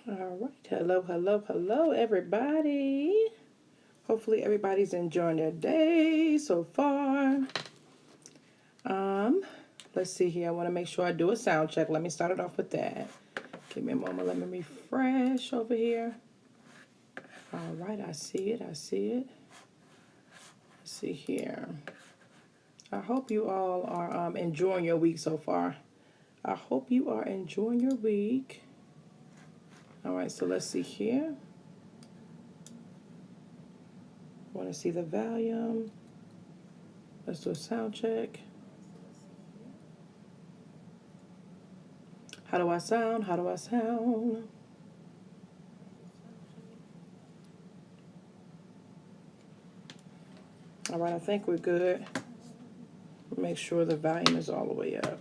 All right. Hello, everybody. Hopefully, everybody's enjoying their day so far. Um, let's see here. I want to make sure I do a sound check. Let me start it off with that. Give me a moment. Let me refresh over here. All right. I see it. Let's see here. I hope you all are enjoying your week so far. I hope you are enjoying your week. All right. So let's see here. Want to see the volume. Let's do a sound check. How do I sound? All right, I think we're good. Make sure the volume is all the way up.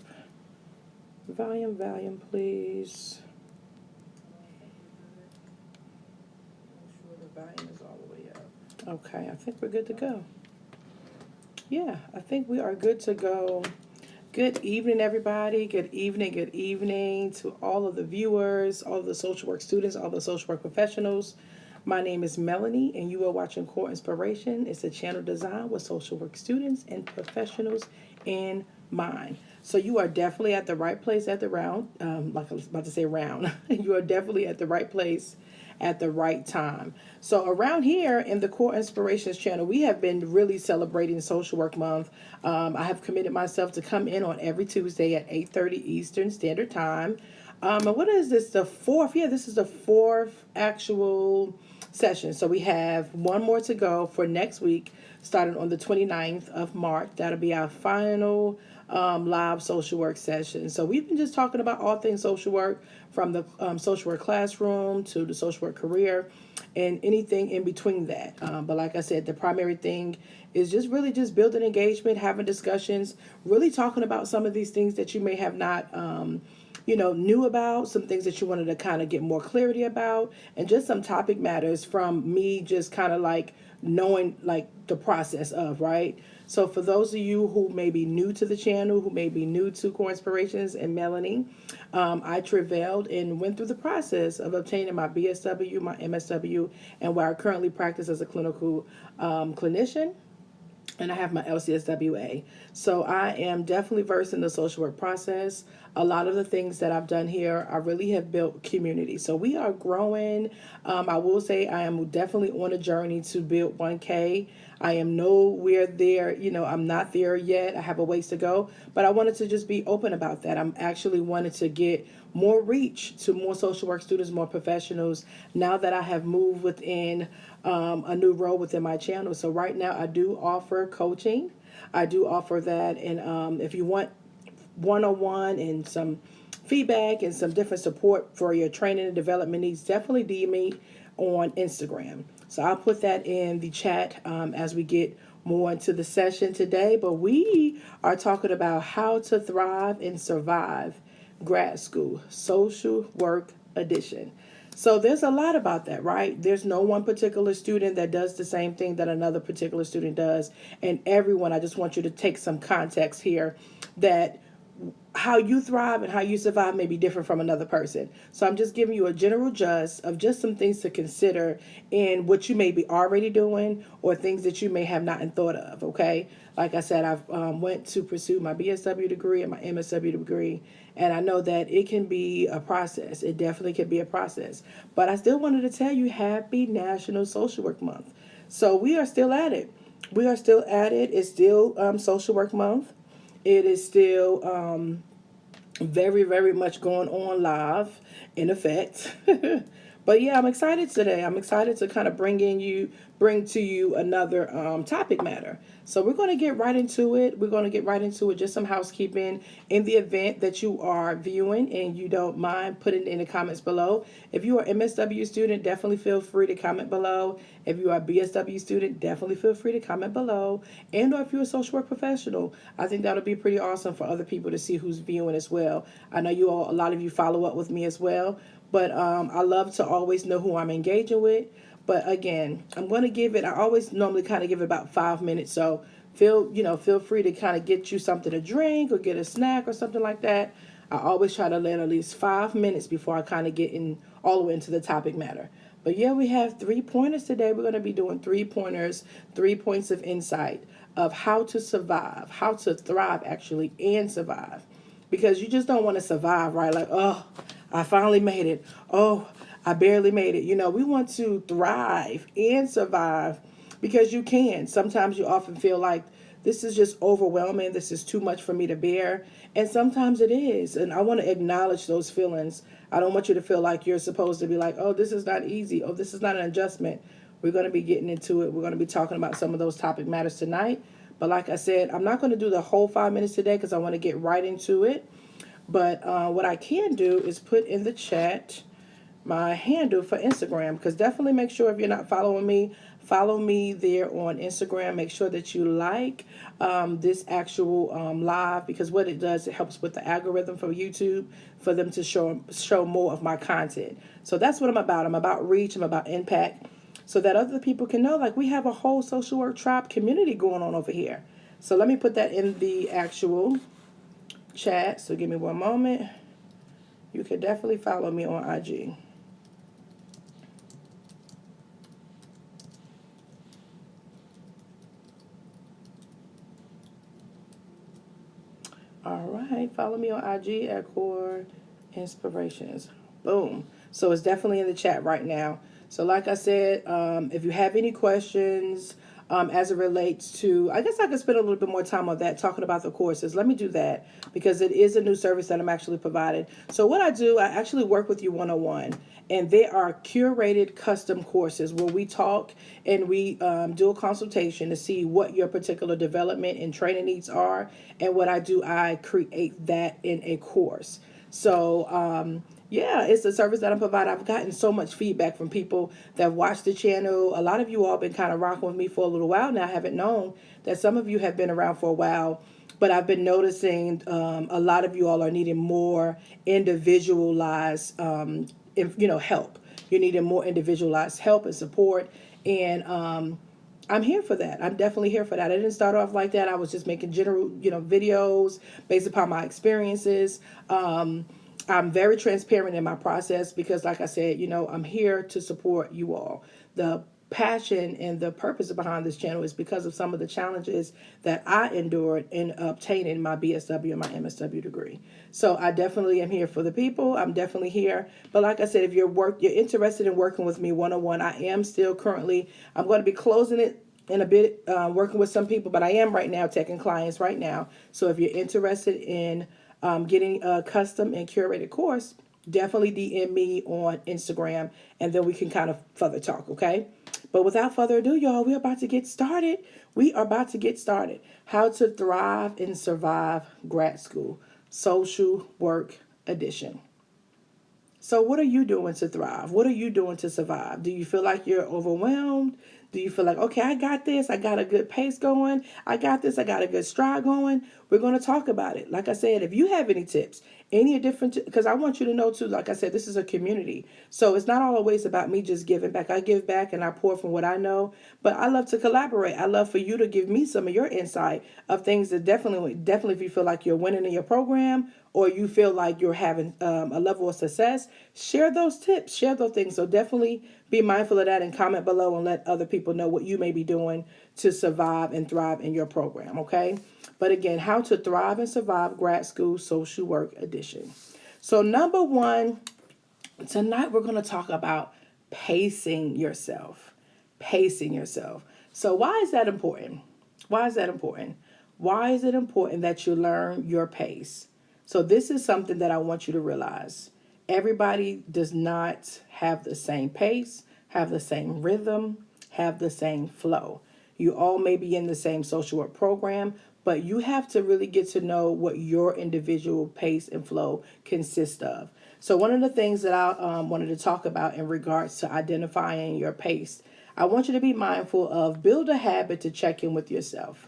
Volume, please. Make sure the volume is all the way up. Okay, I think we're good to go. Yeah, I think we are good to go. Good evening, everybody. Good evening to all of the viewers, all of the social work students, all the social work professionals. My name is Melanie, and you are watching Core Inspiration. It's a channel designed with social work students and professionals in mind. So you are definitely at the right place at the round, like I was about to say round. You are definitely at the right place at the right time. So around here in the Core Inspirations channel, we have been really celebrating Social Work Month. I have committed myself to come in on every Tuesday at 8:30 Eastern Standard Time. And what is this? The fourth? Yeah, this is the fourth actual session. So we have one more to go for next week, starting on the 29th of March. That'll be our final live social work session. So we've been just talking about all things social work, from the social work classroom to the social work career and anything in between that. But like I said, the primary thing is just really just building engagement, having discussions, really talking about some of these things that you may have not knew about, some things that you wanted to kind of get more clarity about, and just some topic matters from me just kind of like knowing like the process of, right? So for those of you who may be new to the channel, who may be new to Core Inspirations and Melanie, I travailed and went through the process of obtaining my BSW, my MSW, and where I currently practice as a clinical clinician. And I have my LCSWA. So I am definitely versed in the social work process. A lot of the things that I've done here, I really have built community. So we are growing. I will say I am definitely on a journey to build 1K. I am nowhere there. I'm not there yet. I have a ways to go. But I wanted to just be open about that. I'm actually wanted to get more reach to more social work students, more professionals, now that I have moved within a new role within my channel. So right now I do offer coaching. I do offer that. And if you want one-on-one and some feedback and some different support for your training and development needs, definitely DM me on Instagram. So I'll put that in the chat as we get more into the session today. But we are talking about how to thrive and survive grad school, social work edition. So there's a lot about that, right? There's no one particular student that does the same thing that another particular student does. And everyone, I just want you to take some context here that how you thrive and how you survive may be different from another person. So I'm just giving you a general gist of just some things to consider in what you may be already doing or things that you may have not thought of, okay? Like I said, I've went to pursue my BSW degree and my MSW degree, and I know that it can be a process. It definitely can be a process. But I still wanted to tell you, happy National Social Work Month. So we are still at it. It's still Social Work Month. It is still very, very much going on live in effect. But yeah, I'm excited today. I'm excited to kind of bring to you another topic matter. So we're going to get right into it. Just some housekeeping. In the event that you are viewing and you don't mind, put it in the comments below. If you are MSW student, definitely feel free to comment below. If you are a BSW student, definitely feel free to comment below. And or if you're a social work professional, I think that'll be pretty awesome for other people to see who's viewing as well. I know a lot of you follow up with me as well. But I love to always know who I'm engaging with. But again, I'm going to give it, I always normally kind of give it about 5 minutes. So feel free to kind of get you something to drink or get a snack or something like that. I always try to let at least 5 minutes before I kind of get in all the way into the topic matter. But yeah, we have 3 pointers today. We're going to be doing 3 pointers, 3 points of insight of how to survive, how to thrive actually, and survive. Because you just don't want to survive, right? Like, oh, I finally made it. Oh, I barely made it. We want to thrive and survive because you can. Sometimes you often feel like this is just overwhelming. This is too much for me to bear. And sometimes it is. And I want to acknowledge those feelings. I don't want you to feel like you're supposed to be like, oh, this is not easy. Oh, this is not an adjustment. We're going to be getting into it. We're going to be talking about some of those topic matters tonight. But like I said, I'm not going to do the whole 5 minutes today because I want to get right into it. But what I can do is put in the chat my handle for Instagram, because definitely make sure if you're not following me, follow me there on Instagram. Make sure that you like this actual live, because what it does, it helps with the algorithm for YouTube for them to show more of my content. So that's what I'm about. I'm about reach. I'm about impact, so that other people can know, like, we have a whole social work tribe community going on over here. So let me put that in the actual chat. So give me one moment. You can definitely follow me on IG. All right, follow me on IG at coreinspirations. Boom. So it's definitely in the chat right now. So like I said, if you have any questions as it relates to, I guess I could spend a little bit more time on that, talking about the courses. Let me do that, because it is a new service that I'm actually providing. So what I do, I actually work with you one-on-one. And they are curated custom courses where we talk and we do a consultation to see what your particular development and training needs are. And what I do, I create that in a course. So, yeah, it's a service that I'm providing. I've gotten so much feedback from people that watch the channel. A lot of you all been kind of rocking with me for a little while now. I haven't known that some of you have been around for a while. But I've been noticing a lot of you all are needing more individualized help. You're needing more individualized help and support. And I'm here for that. I'm definitely here for that. I didn't start off like that. I was just making general, videos based upon my experiences. I'm very transparent in my process because, like I said, I'm here to support you all. The passion and the purpose behind this channel is because of some of the challenges that I endured in obtaining my BSW and my MSW degree. So I definitely am here for the people. I'm definitely here. But like I said, if you're interested in working with me one-on-one, I am still currently, I'm going to be closing it in a bit, working with some people, but I am right now taking clients right now. So if you're interested in getting a custom and curated course, definitely DM me on Instagram, and then we can kind of further talk, okay? But without further ado, y'all, we're about to get started. We are about to get started. How to Thrive and Survive Grad School, Social Work Edition. So what are you doing to thrive? What are you doing to survive? Do you feel like you're overwhelmed? Do you feel like, okay, I got this. I got a good pace going. I got this. I got a good stride going. We're going to talk about it. Like I said, if you have any tips, any different, because I want you to know too, like I said, this is a community. So it's not always about me just giving back. I give back and I pour from what I know, but I love to collaborate. I love for you to give me some of your insight of things that definitely if you feel like you're winning in your program, or you feel like you're having a level of success, share those tips, share those things. So definitely be mindful of that and comment below and let other people know what you may be doing to survive and thrive in your program, okay? But again, How to Thrive and Survive Grad School Social Work Edition. So number one, tonight we're going to talk about pacing yourself. Pacing yourself. So why is that important? Why is that important? Why is it important that you learn your pace? So this is something that I want you to realize. Everybody does not have the same pace, have the same rhythm, have the same flow. You all may be in the same social work program, but you have to really get to know what your individual pace and flow consist of. So one of the things that I wanted to talk about in regards to identifying your pace, I want you to be mindful of build a habit to check in with yourself.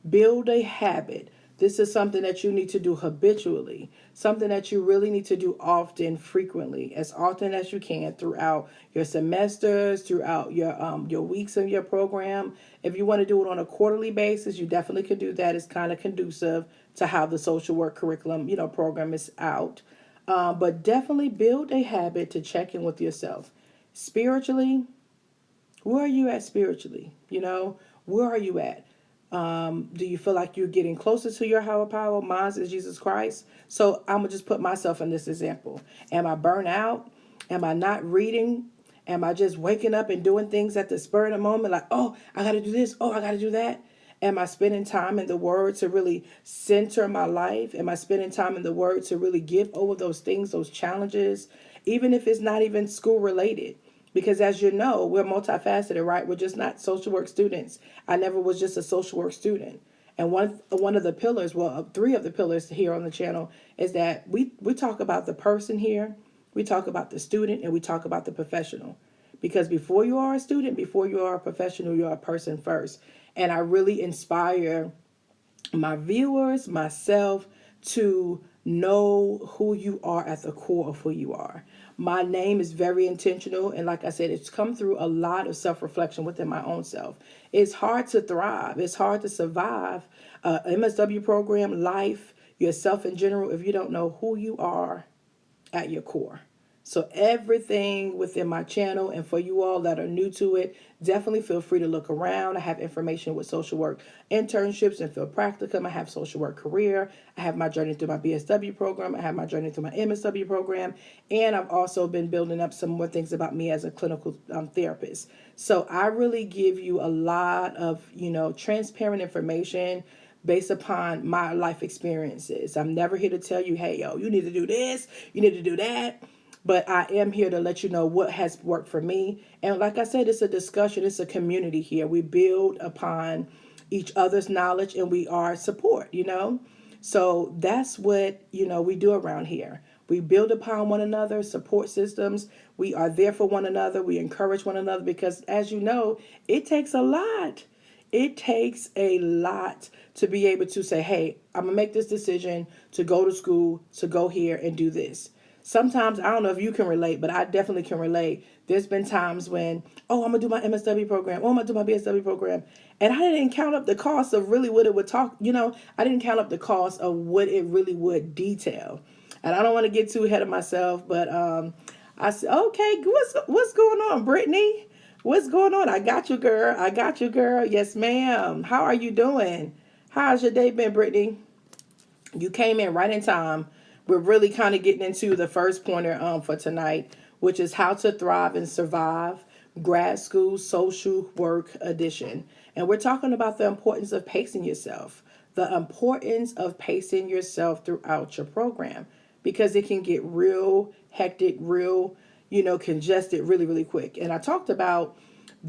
Build a habit This is something that you need to do habitually, something that you really need to do often, frequently, as often as you can throughout your semesters, throughout your weeks of your program. If you want to do it on a quarterly basis, you definitely can do that. It's kind of conducive to how the social work curriculum, program is out. But definitely build a habit to check in with yourself. Spiritually, where are you at spiritually? Where are you at? Do you feel like you're getting closer to your higher power? Mine is Jesus Christ. So I'm going to just put myself in this example. Am I burnt out? Am I not reading? Am I just waking up and doing things at the spur of the moment? Like, oh, I got to do this. Oh, I got to do that. Am I spending time in the Word to really center my life? Am I spending time in the Word to really give over those things, those challenges, even if it's not even school related? Because as you know, we're multifaceted, right? We're just not social work students. I never was just a social work student. And one of the pillars, well, three of the pillars here on the channel is that we talk about the person here, we talk about the student, and we talk about the professional. Because before you are a student, before you are a professional, you're a person first. And I really inspire my viewers, myself, to know who you are at the core of who you are. My name is very intentional. And like I said, it's come through a lot of self-reflection within my own self. It's hard to thrive. It's hard to survive MSW program, life, yourself in general, if you don't know who you are at your core. So everything within my channel, and for you all that are new to it, definitely feel free to look around. I have information with social work internships and field practicum. I have social work career. I have my journey through my BSW program. I have my journey through my MSW program. And I've also been building up some more things about me as a clinical therapist. So I really give you a lot of, transparent information based upon my life experiences. I'm never here to tell you, hey, yo, you need to do this, you need to do that. But I am here to let you know what has worked for me. And like I said, it's a discussion. It's a community here. We build upon each other's knowledge and we are support, So that's what, we do around here. We build upon one another, support systems. We are there for one another. We encourage one another because, as you know, it takes a lot. It takes a lot to be able to say, hey, I'm going to make this decision to go to school, to go here and do this. Sometimes, I don't know if you can relate, but I definitely can relate. There's been times when, oh, I'm going to do my MSW program. Oh, I'm going to do my BSW program. And I didn't count up the cost of really what it would talk. I didn't count up the cost of what it really would detail. And I don't want to get too ahead of myself, but I said, okay, what's going on, Brittany? What's going on? I got you, girl. I got you, girl. Yes, ma'am. How are you doing? How's your day been, Brittany? You came in right in time. We're really kind of getting into the first pointer for tonight, which is how to thrive and survive, grad school social work edition. And we're talking about the importance of pacing yourself, the importance of pacing yourself throughout your program, because it can get real hectic, real, congested really, really quick. And I talked about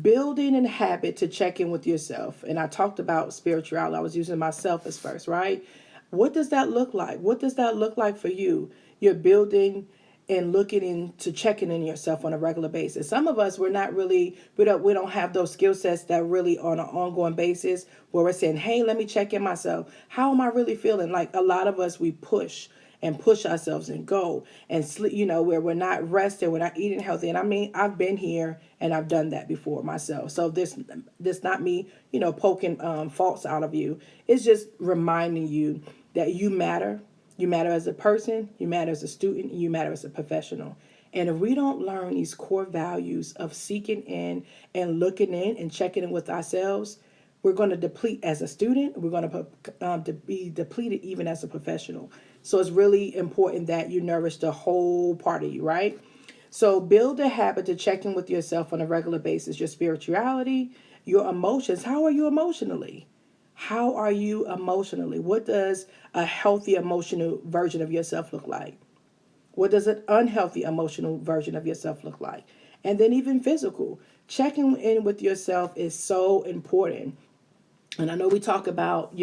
building a habit to check in with yourself. And I talked about spirituality. I was using myself as first, right? What does that look like? What does that look like for you? You're building and looking into checking in yourself on a regular basis. Some of us, we don't have those skill sets that really on an ongoing basis where we're saying, hey, let me check in myself. How am I really feeling? Like a lot of us, we push ourselves and go and sleep, where we're not resting, we're not eating healthy. And I mean, I've been here and I've done that before myself. So this not me, poking faults out of you. It's just reminding you that you matter. You matter as a person, you matter as a student, and you matter as a professional. And if we don't learn these core values of seeking in and looking in and checking in with ourselves, we're going to deplete as a student. We're going to be depleted even as a professional. So it's really important that you nourish the whole part of you, right? So build a habit to check in with yourself on a regular basis. Your spirituality, your emotions. How are you emotionally? How are you emotionally? What does a healthy emotional version of yourself look like? What does an unhealthy emotional version of yourself look like? And then even physical. Checking in with yourself is so important. And I know we talk about,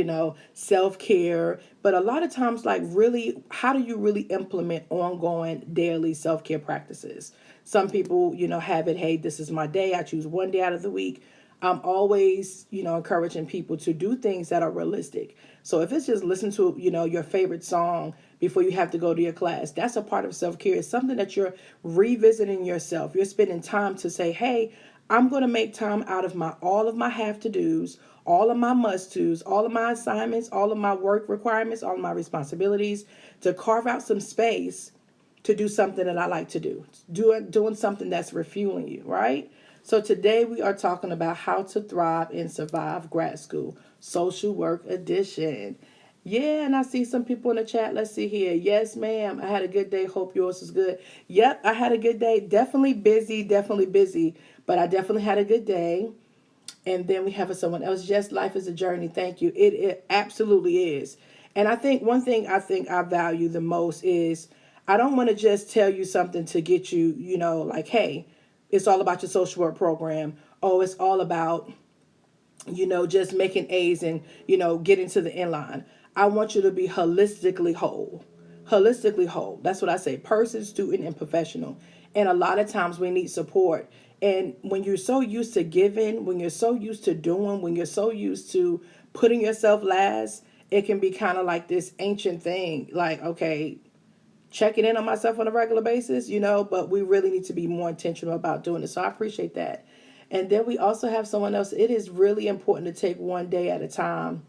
self-care, but a lot of times, like really, how do you really implement ongoing daily self-care practices? Some people, have it, hey, this is my day. I choose one day out of the week. I'm always, encouraging people to do things that are realistic. So if it's just listen to, your favorite song before you have to go to your class, that's a part of self-care. It's something that you're revisiting yourself. You're spending time to say, hey, I'm going to make time out of all of my have to do's, all of my must do's, all of my assignments, all of my work requirements, all of my responsibilities, to carve out some space to do something that I like to do, doing something that's refueling you, right? So today we are talking about how to thrive and survive grad school, social work edition. Yeah, and I see some people in the chat. Let's see here. Yes, ma'am. I had a good day. Hope yours is good. Yep, I had a good day. Definitely busy, but I definitely had a good day. And then we have someone else. Yes, life is a journey. Thank you. It absolutely is. And I think one thing I value the most is I don't want to just tell you something to get you, like, hey, it's all about your social work program. Oh, it's all about, just making A's and, getting to the end line. I want you to be holistically whole. Holistically whole. That's what I say. Person, student, and professional. And a lot of times we need support. And when you're so used to giving, when you're so used to doing, when you're so used to putting yourself last, it can be kind of like this ancient thing. Like, okay, checking in on myself on a regular basis, but we really need to be more intentional about doing it. So I appreciate that. And then we also have someone else. It is really important to take one day at a time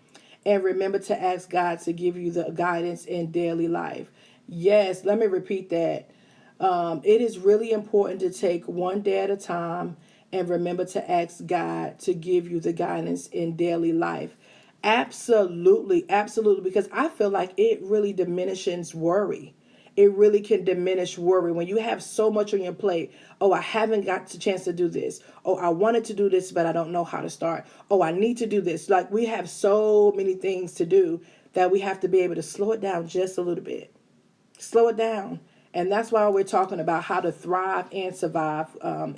and remember to ask God to give you the guidance in daily life. Yes, let me repeat that. It is really important to take one day at a time and remember to ask God to give you the guidance in daily life. Absolutely, absolutely, because I feel like it really diminishes worry. It really can diminish worry when you have so much on your plate. Oh, I haven't got the chance to do this. Oh, I wanted to do this, but I don't know how to start. Oh, I need to do this. Like, we have so many things to do that we have to be able to slow it down just a little bit. Slow it down. And that's why we're talking about how to thrive and survive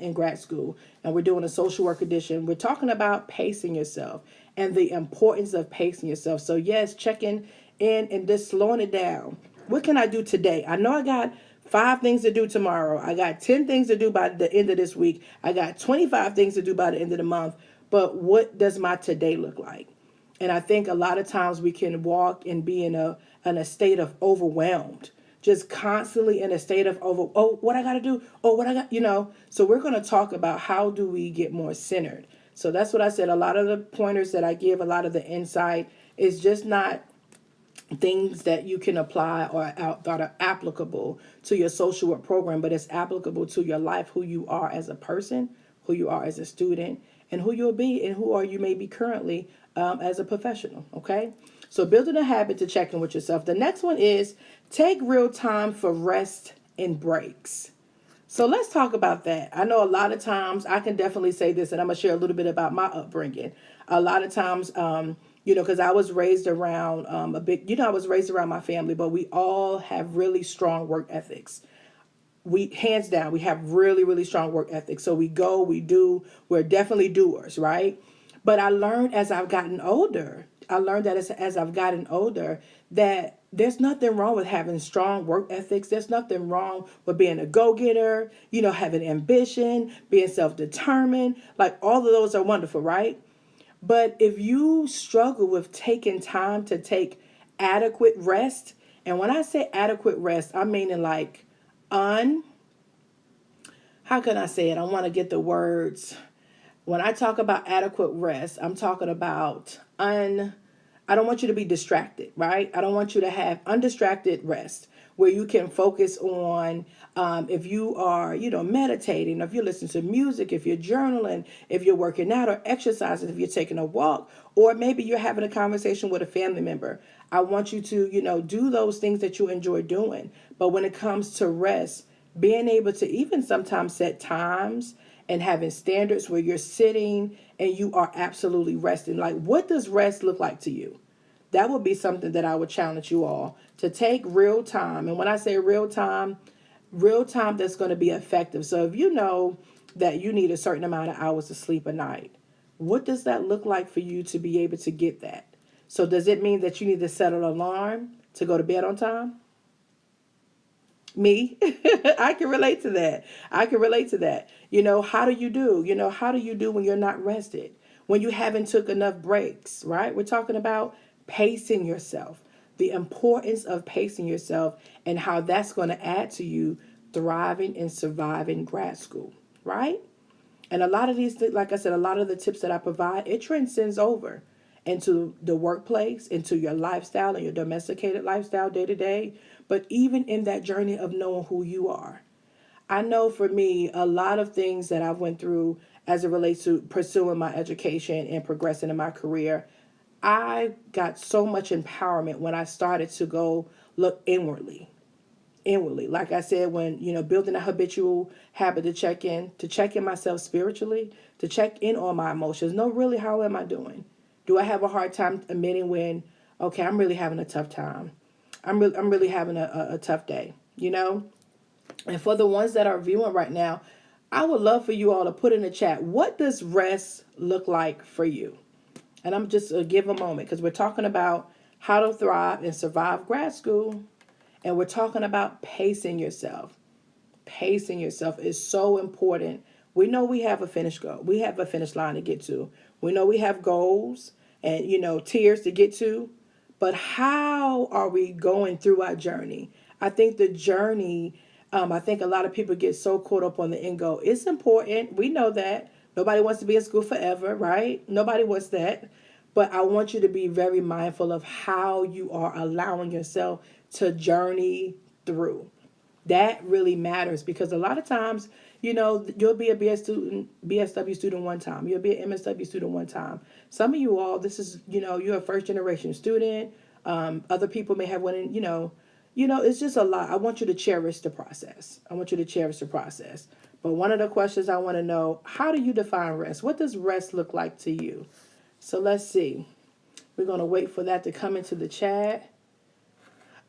in grad school. And we're doing a social work edition. We're talking about pacing yourself and the importance of pacing yourself. So yes, checking in and just slowing it down. What can I do today? I know I got 5 things to do tomorrow. I got 10 things to do by the end of this week. I got 25 things to do by the end of the month. But what does my today look like? And I think a lot of times we can walk and be in a state of overwhelmed, just constantly in a state of what I got to do? Oh, what I got, So we're going to talk about how do we get more centered. So that's what I said. A lot of the pointers that I give, a lot of the insight is just not things that you can apply or that are applicable to your social work program, but it's applicable to your life, who you are as a person, who you are as a student, and who you'll be and who are you may be currently as a professional. Okay, so building a habit to check in with yourself. The next one is take real time for rest and breaks. So let's talk about that. I know a lot of times I can definitely say this, and I'm going to share a little bit about my upbringing. A lot of times, because I was raised around I was raised around my family, but we all have really strong work ethics. We, hands down, we have really, really strong work ethics. So we go, we do, we're definitely doers, right? But I learned as I've gotten older, as I've gotten older, that there's nothing wrong with having strong work ethics. There's nothing wrong with being a go-getter, having ambition, being self-determined. Like, all of those are wonderful, right? But if you struggle with taking time to take adequate rest, and when I say adequate rest, I'm meaning like how can I say it? I want to get the words. When I talk about adequate rest, I'm talking about I don't want you to be distracted, right? I don't want you to have undistracted rest where you can focus on if you are, meditating, if you're listening to music, if you're journaling, if you're working out or exercising, if you're taking a walk, or maybe you're having a conversation with a family member. I want you to, do those things that you enjoy doing. But when it comes to rest, being able to even sometimes set times and having standards where you're sitting and you are absolutely resting. Like, what does rest look like to you? That would be something that I would challenge you all to take real time. And when I say real time that's going to be effective. So if you know that you need a certain amount of hours of sleep a night, what does that look like for you to be able to get that? So does it mean that you need to set an alarm to go to bed on time? Me, I can relate to that. How do you do? How do you do when you're not rested? when you haven't took enough breaks, right? We're talking about pacing yourself, the importance of pacing yourself and how that's going to add to you thriving and surviving grad school, right? And a lot of these, like I said, a lot of the tips that I provide, it transcends over into the workplace, into your lifestyle and your domesticated lifestyle day to day, but even in that journey of knowing who you are. I know for me, a lot of things that I've went through as it relates to pursuing my education and progressing in my career, I got so much empowerment when I started to go look inwardly. Inwardly, like I said, when building a habitual habit to check in myself spiritually, to check in on my emotions. Know really, how am I doing? Do I have a hard time admitting when, okay, I'm really having a tough time. I'm really having a tough day, And for the ones that are viewing right now, I would love for you all to put in the chat, what does rest look like for you? And I'm just give a moment, because we're talking about how to thrive and survive grad school. And we're talking about pacing yourself. Pacing yourself is so important. We know we have a finish goal. We have a finish line to get to. We know we have goals and, tiers to get to. But how are we going through our journey? I think the journey, I think a lot of people get so caught up on the end goal. It's important. We know that. Nobody wants to be in school forever, right? Nobody wants that. But I want you to be very mindful of how you are allowing yourself to journey through. That really matters, because a lot of times, you'll be a BSW student one time. You'll be an MSW student one time. Some of you all, this is, you're a first generation student. Other people may have one in, it's just a lot. I want you to cherish the process. But one of the questions I want to know, how do you define rest? What does rest look like to you? So let's see. We're going to wait for that to come into the chat.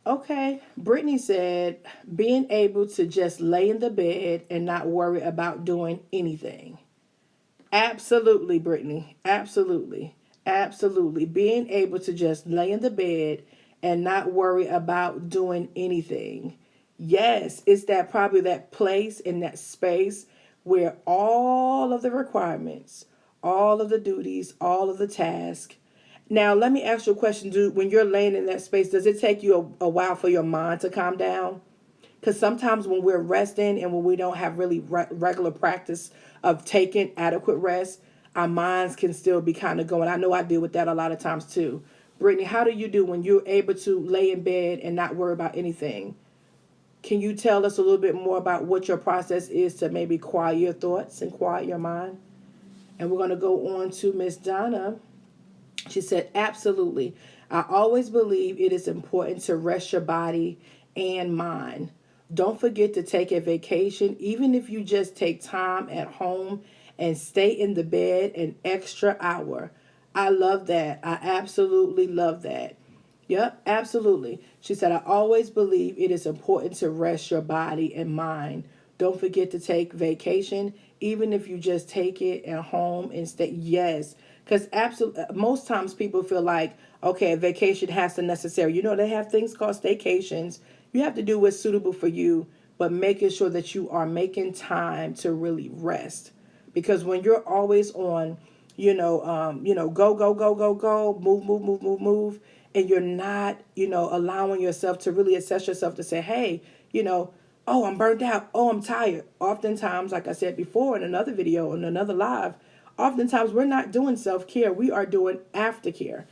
Okay, Brittany said, being able to just lay in the bed and not worry about doing anything. Absolutely, Brittany. Absolutely. Absolutely. Being able to just lay in the bed and not worry about doing anything. Yes, it's probably that place in that space where all of the requirements, all of the duties, all of the tasks. Now, let me ask you a question, dude. When you're laying in that space, does it take you a while for your mind to calm down? Because sometimes when we're resting and when we don't have really regular practice of taking adequate rest, our minds can still be kind of going. I know I deal with that a lot of times too. Brittany, how do you do when you're able to lay in bed and not worry about anything? Can you tell us a little bit more about what your process is to maybe quiet your thoughts and quiet your mind? And we're going to go on to Miss Donna. She said, absolutely. I always believe it is important to rest your body and mind. Don't forget to take a vacation, even if you just take time at home and stay in the bed an extra hour. I love that. I absolutely love that. Yep, absolutely. She said, I always believe it is important to rest your body and mind. Don't forget to take vacation, even if you just take it at home and stay. Yes, because most times people feel like, okay, a vacation has to necessary. They have things called staycations. You have to do what's suitable for you, but making sure that you are making time to really rest. Because when you're always on, go, go, go, go, go, move, move, move, move, move, and you're not, allowing yourself to really assess yourself to say, hey, oh, I'm burned out. Oh, I'm tired. Oftentimes, like I said before in another video, in another live, oftentimes we're not doing self-care. We are doing aftercare.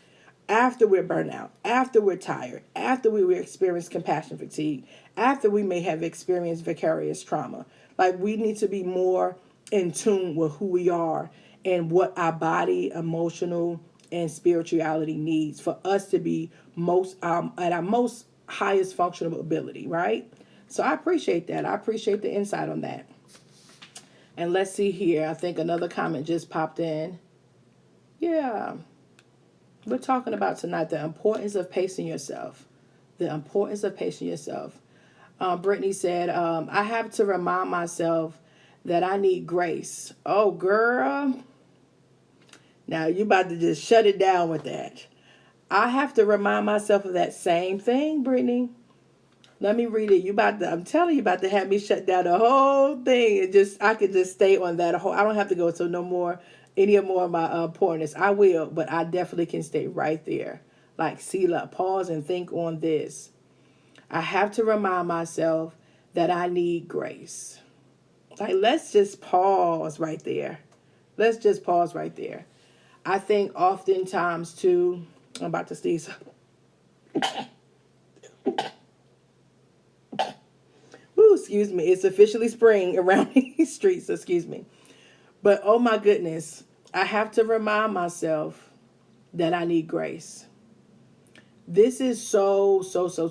After we're burnt out, after we're tired, after we experience compassion fatigue, after we may have experienced vicarious trauma. Like, we need to be more in tune with who we are and what our body, emotional, and spirituality needs for us to be most at our most highest functional ability, right? So I appreciate that. I appreciate the insight on that. And let's see here. I think another comment just popped in. Yeah. We're talking about tonight the importance of pacing yourself. The importance of pacing yourself. Brittany said, I have to remind myself that I need grace. Oh, girl. Now, you about to just shut it down with that. I have to remind myself of that same thing, Brittany. Let me read it. I'm telling you, about to have me shut down the whole thing. I could just stay on that whole. I don't have to go into no more any more of my pointers, I will, but I definitely can stay right there. Like, Selah, pause and think on this. I have to remind myself that I need grace. Like, let's just pause right there. Let's just pause right there. I think oftentimes too, I'm about to sneeze. Ooh, excuse me. It's officially spring around these streets, excuse me. But oh my goodness, I have to remind myself that I need grace. This is so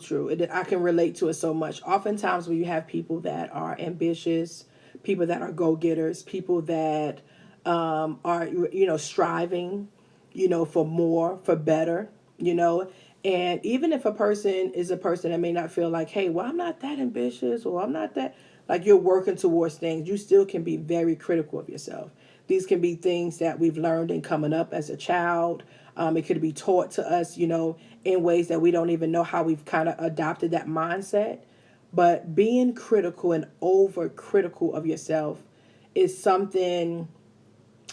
true. I can relate to it so much. Oftentimes when you have people that are ambitious, people that are go-getters, people that are, striving, for more, for better, and even if a person is a person that may not feel like, hey, well, I'm not that ambitious, or I'm not that, like, you're working towards things, you still can be very critical of yourself. These can be things that we've learned in coming up as a child. It could be taught to us, in ways that we don't even know how we've kind of adopted that mindset. But being critical and over critical of yourself is something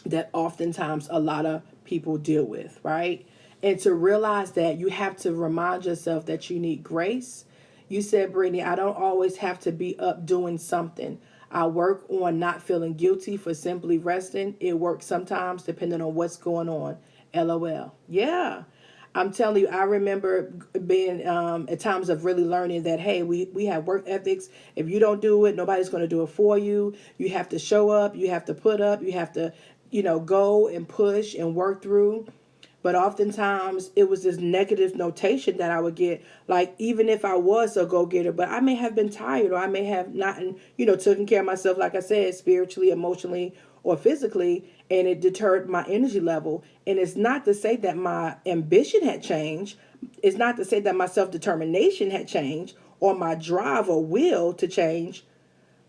that oftentimes a lot of people deal with, right? And to realize that you have to remind yourself that you need grace. You said, Brittany, I don't always have to be up doing something. I work on not feeling guilty for simply resting. It works sometimes depending on what's going on. LOL. Yeah. I'm telling you, I remember being at times of really learning that, hey, we have work ethics. If you don't do it, nobody's going to do it for you. You have to show up. You have to put up. You have to, go and push and work through. But oftentimes it was this negative notation that I would get. Like, even if I was a go-getter, but I may have been tired, or I may have not, taken care of myself, like I said, spiritually, emotionally, or physically, and it deterred my energy level. And it's not to say that my ambition had changed. It's not to say that my self-determination had changed, or my drive or will to change.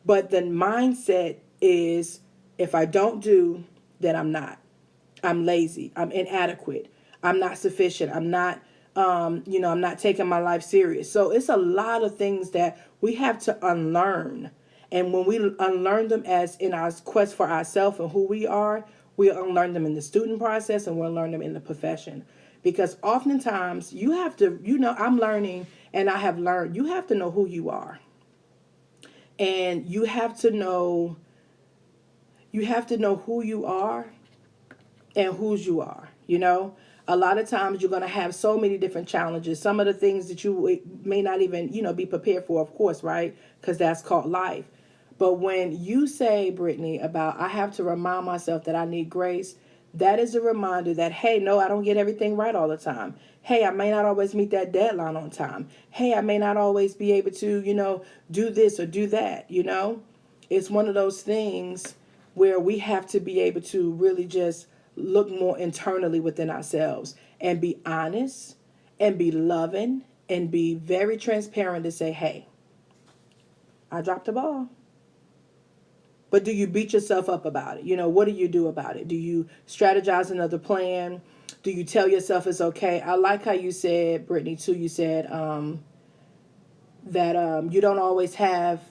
But the mindset is, if I don't do, then I'm not. I'm lazy. I'm inadequate. I'm not sufficient. I'm not, I'm not taking my life serious. So it's a lot of things that we have to unlearn. And when we unlearn them as in our quest for ourselves and who we unlearn them in the student process, and we'll learn them in the profession. Because oftentimes you have to, I'm learning, and I have learned, you have to know who you are. And you have to know who you are and whose you are. A lot of times you're going to have so many different challenges. Some of the things that you may not even, be prepared for, of course, right? Because that's called life. But when you say, Brittany, about I have to remind myself that I need grace, that is a reminder that, hey, no, I don't get everything right all the time. Hey, I may not always meet that deadline on time. Hey, I may not always be able to, do this or do that, It's one of those things where we have to be able to really just look more internally within ourselves and be honest and be loving and be very transparent to say, hey, I dropped the ball. But do you beat yourself up about it? What do you do about it? Do you strategize another plan? Do you tell yourself it's okay? I like how you said, Brittany, too, you said that you don't always have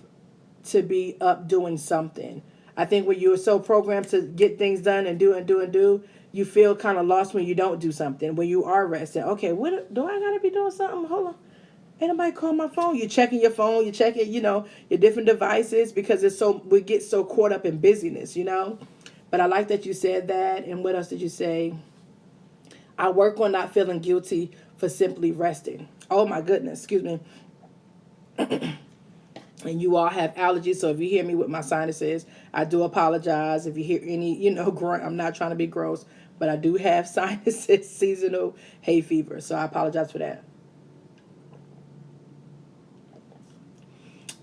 to be up doing something. I think when you're so programmed to get things done and do, you feel kind of lost when you don't do something. When you are resting, okay, what do I gotta be doing something? Hold on, ain't nobody call my phone. You're checking your phone, you're checking, your different devices, because we get so caught up in busyness, But I like that you said that. And what else did you say? I work on not feeling guilty for simply resting. Oh my goodness, excuse me. And you all have allergies, so if you hear me with my sinuses, I do apologize. If you hear any, grunt, I'm not trying to be gross, but I do have sinuses, seasonal hay fever, so I apologize for that.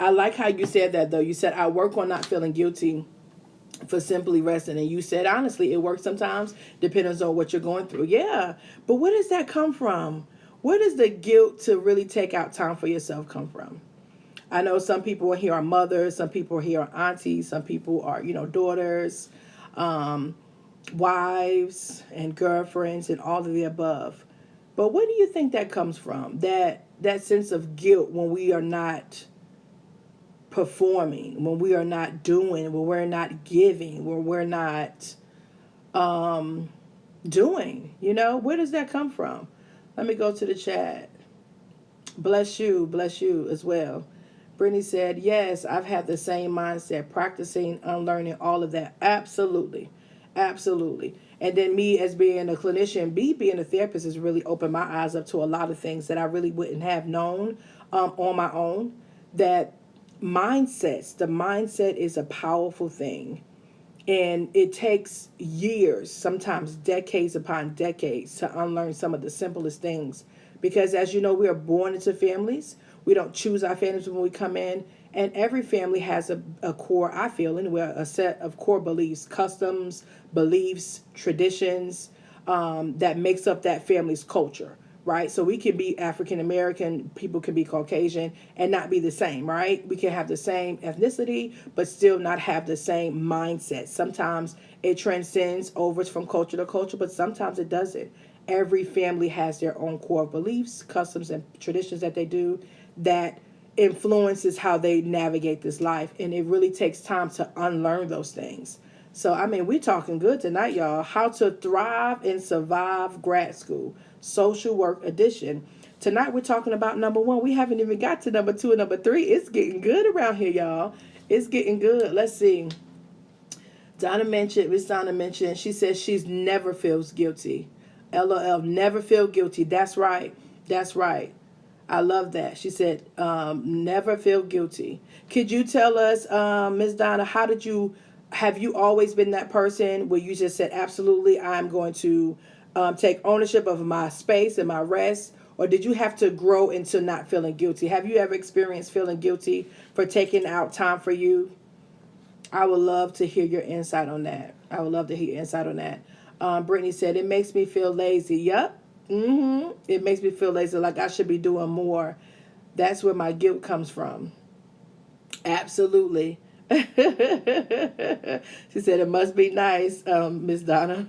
I like how you said that, though. You said, I work on not feeling guilty for simply resting. And you said, honestly, it works sometimes, depends on what you're going through. Yeah, but where does that come from? Where does the guilt to really take out time for yourself come from? I know some people here are mothers, some people here are aunties, some people are, daughters, wives, and girlfriends, and all of the above. But where do you think that comes from? That sense of guilt when we are not performing, when we are not doing, when we're not giving, when we're not doing? You know, where does that come from? Let me go to the chat. Bless you as well. Brittany said, yes, I've had the same mindset, practicing, unlearning, all of that. Absolutely. Absolutely. And then me as being a clinician, being a therapist has really opened my eyes up to a lot of things that I really wouldn't have known on my own. That the mindset is a powerful thing. And it takes years, sometimes decades upon decades, to unlearn some of the simplest things. Because as you know, we are born into families. We don't choose our families when we come in. And every family has a core, I feel anyway, a set of core beliefs, customs, beliefs, traditions that makes up that family's culture. Right? So we can be African American, people can be Caucasian and not be the same, right? We can have the same ethnicity, but still not have the same mindset. Sometimes it transcends over from culture to culture, but sometimes it doesn't. Every family has their own core beliefs, customs, and traditions that they do that influences how they navigate this life. And it really takes time to unlearn those things. So, I mean, we're talking good tonight, y'all. How to Thrive and Survive Grad School, Social Work Edition. Tonight, we're talking about number 1. We haven't even got to number 2 and number 3. It's getting good around here, y'all. It's getting good. Let's see. Miss Donna mentioned, she says she's never feels guilty. LOL, never feel guilty. That's right. That's right. I love that. She said, never feel guilty. Could you tell us, Ms. Donna, have you always been that person where you just said, absolutely, I'm going to take ownership of my space and my rest? Or did you have to grow into not feeling guilty? Have you ever experienced feeling guilty for taking out time for you? I would love to hear your insight on that. Brittany said, it makes me feel lazy. Yep. It makes me feel lazy, like I should be doing more. That's where my guilt comes from. Absolutely. She said, it must be nice, Miss Donna.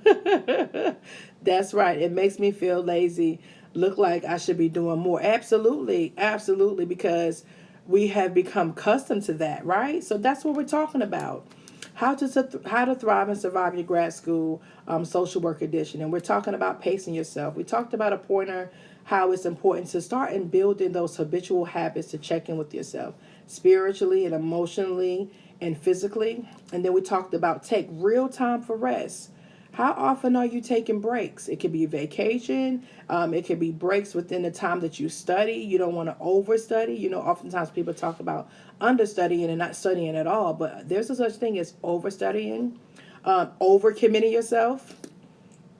That's right. It makes me feel lazy. Look like I should be doing more. Absolutely. Absolutely. Because we have become accustomed to that, right? So that's what we're talking about. How to Thrive and Survive Your Grad School Social Work Edition. And we're talking about pacing yourself. We talked about a pointer, how it's important to start and building those habitual habits to check in with yourself spiritually and emotionally and physically. And then we talked about take real time for rest. How often are you taking breaks? It could be vacation. It could be breaks within the time that you study. You don't want to overstudy. You know, oftentimes people talk about understudying and not studying at all. But there's a such thing as overstudying, overcommitting yourself.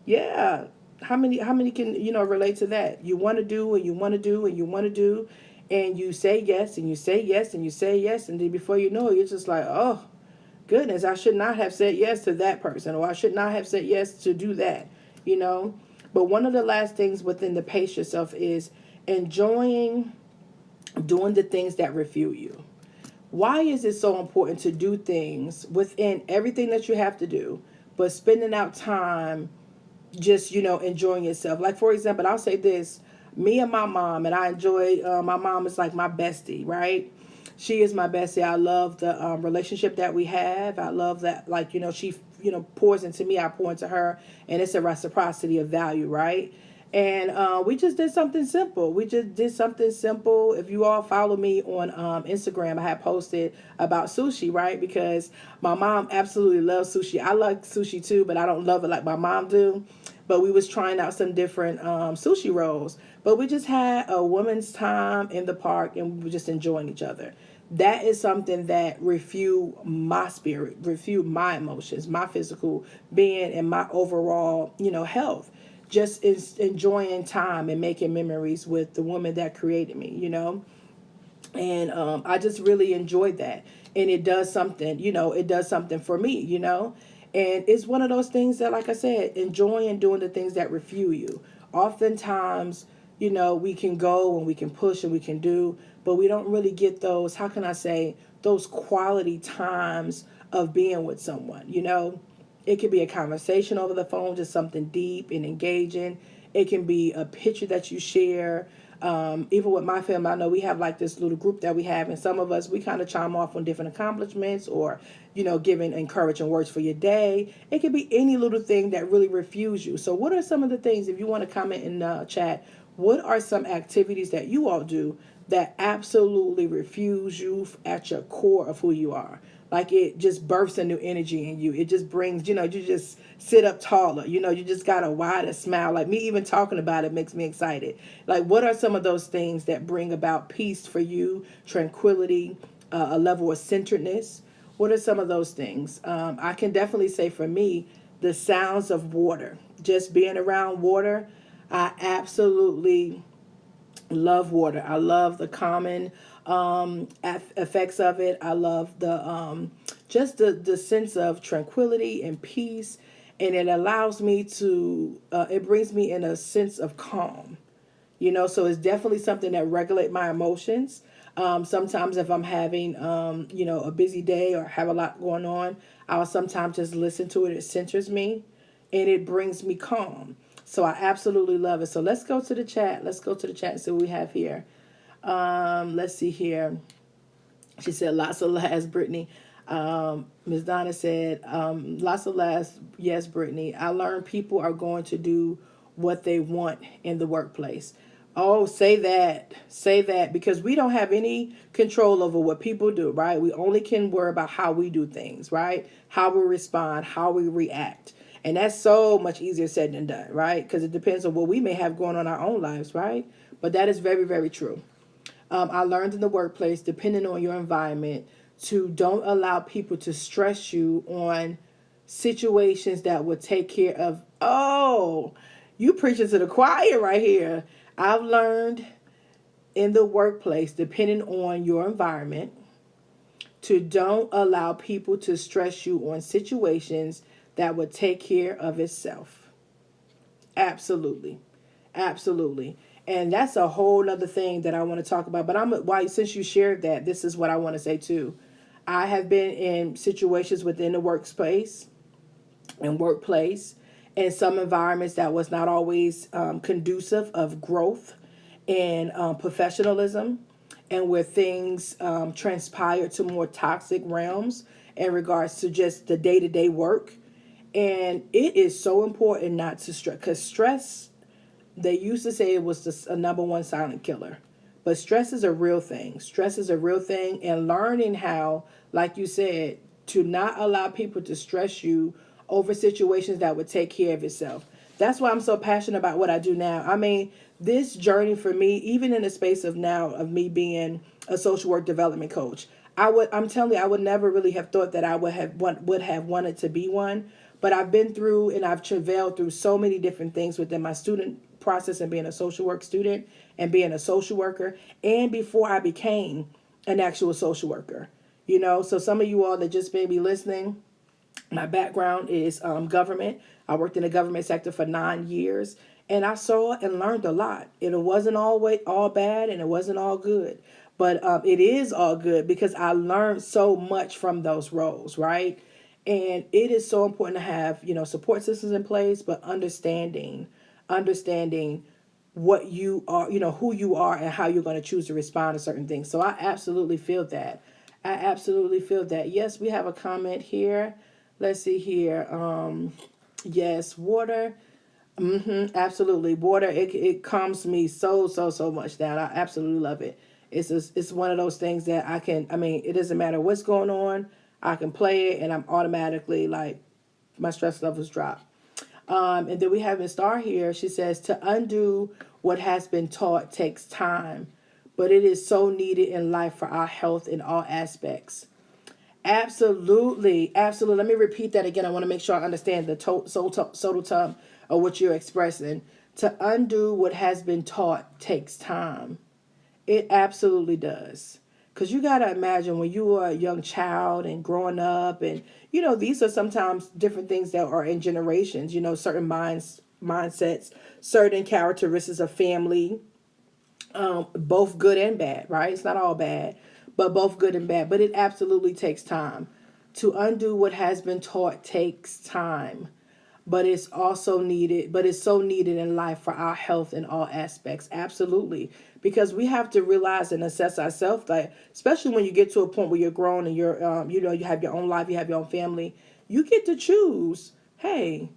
Yeah. How many can, relate to that? You want to do and you want to do and you want to do. And you say yes and you say yes and you say yes. And then before you know it, you're just like, oh, goodness, I should not have said yes to that person, or I should not have said yes to do that, But one of the last things within the pace yourself is enjoying doing the things that refuel you. Why is it so important to do things within everything that you have to do, but spending out time just, enjoying yourself? Like, for example, I'll say this, me and my mom, and I enjoy, my mom is like my bestie, right? She is my bestie. I love the relationship that we have. I love that, she, pours into me. I pour into her. And it's a reciprocity of value, right? And we just did something simple. If you all follow me on Instagram, I had posted about sushi, right? Because my mom absolutely loves sushi. I like sushi too, but I don't love it like my mom do. But we was trying out some different sushi rolls. But we just had a woman's time in the park, and we were just enjoying each other. That is something that refuel my spirit, refuel my emotions, my physical being, and my overall, health. Just is enjoying time and making memories with the woman that created me, And I just really enjoyed that. And it does something, for me, And it's one of those things that, like I said, enjoying doing the things that refuel you. Oftentimes, we can go and we can push and we can do, but we don't really get those, how can I say, those quality times of being with someone, It could be a conversation over the phone, just something deep and engaging. It can be a picture that you share. Even with my family, I know we have like this little group that we have, and some of us, we kind of chime off on different accomplishments or, giving encouraging words for your day. It could be any little thing that really refuels you. So what are some of the things, if you want to comment in the chat, what are some activities that you all do that absolutely refuse you at your core of who you are? Like it just births a new energy in you. It just brings, you just sit up taller. You just got a wider smile. Like me even talking about it makes me excited. Like what are some of those things that bring about peace for you, tranquility, a level of centeredness? What are some of those things? I can definitely say for me, the sounds of water, just being around water. I absolutely love water. I love the calming effects of it. I love the just the sense of tranquility and peace, and it allows me to. It brings me in a sense of calm. So it's definitely something that regulate my emotions. Sometimes if I'm having a busy day or have a lot going on, I'll sometimes just listen to it. It centers me, and it brings me calm. So I absolutely love it. So let's go to the chat. Let's go to the chat and see what we have here. Let's see here. She said, lots of laughs, Brittany. Ms. Donna said, lots of laughs. Yes, Brittany. I learned people are going to do what they want in the workplace. Oh, say that. Say that, because we don't have any control over what people do, right? We only can worry about how we do things, right? How we respond, how we react. And that's so much easier said than done, right? Because it depends on what we may have going on in our own lives, right? But that is very, very true. I learned in the workplace, depending on your environment, to don't allow people to stress you on situations that would take care of. Oh, you preaching to the choir right here. I've learned in the workplace, depending on your environment, to don't allow people to stress you on situations that would take care of itself. Absolutely. Absolutely. And that's a whole nother thing that I want to talk about. But since you shared that, this is what I want to say too. I have been in situations within the workspace and workplace and some environments that was not always conducive of growth and professionalism, and where things transpire to more toxic realms in regards to just the day-to-day work. And it is so important not to stress, because stress, they used to say it was a number one silent killer. But stress is a real thing. Stress is a real thing. And learning how, like you said, to not allow people to stress you over situations that would take care of itself. That's why I'm so passionate about what I do now. I mean, this journey for me, even in the space of now of me being a social work development coach, I'm telling you, I would never really have thought that I would have wanted to be one. But I've been through and I've travailed through so many different things within my student process and being a social work student and being a social worker, and before I became an actual social worker. So some of you all that just may be listening, my background is government. I worked in the government sector for 9 years, and I saw and learned a lot. It wasn't always all bad, and it wasn't all good, but it is all good because I learned so much from those roles, right? And it is so important to have, support systems in place, but understanding what you are, who you are and how you're going to choose to respond to certain things. So I absolutely feel that. I absolutely feel that. Yes, we have a comment here. Let's see here. Yes, water. Absolutely. Water, it calms me so much down. I absolutely love it. It's one of those things that it doesn't matter what's going on. I can play it and I'm automatically like, my stress levels drop. And then we have Miss Star here. She says, to undo what has been taught takes time, but it is so needed in life for our health in all aspects. Absolutely. Absolutely. Let me repeat that again. I want to make sure I understand the total term of what you're expressing. To undo what has been taught takes time. It absolutely does. Because you got to imagine when you are a young child and growing up, and, these are sometimes different things that are in generations, certain mindsets, certain characteristics of family, both good and bad, right? It's not all bad, but both good and bad. But it absolutely takes time. To undo what has been taught takes time. but it's also needed, but it's so needed in life for our health in all aspects. Absolutely. Because we have to realize and assess ourselves, like, especially when you get to a point where you're grown and you're, you have your own life, you have your own family, you get to choose, hey,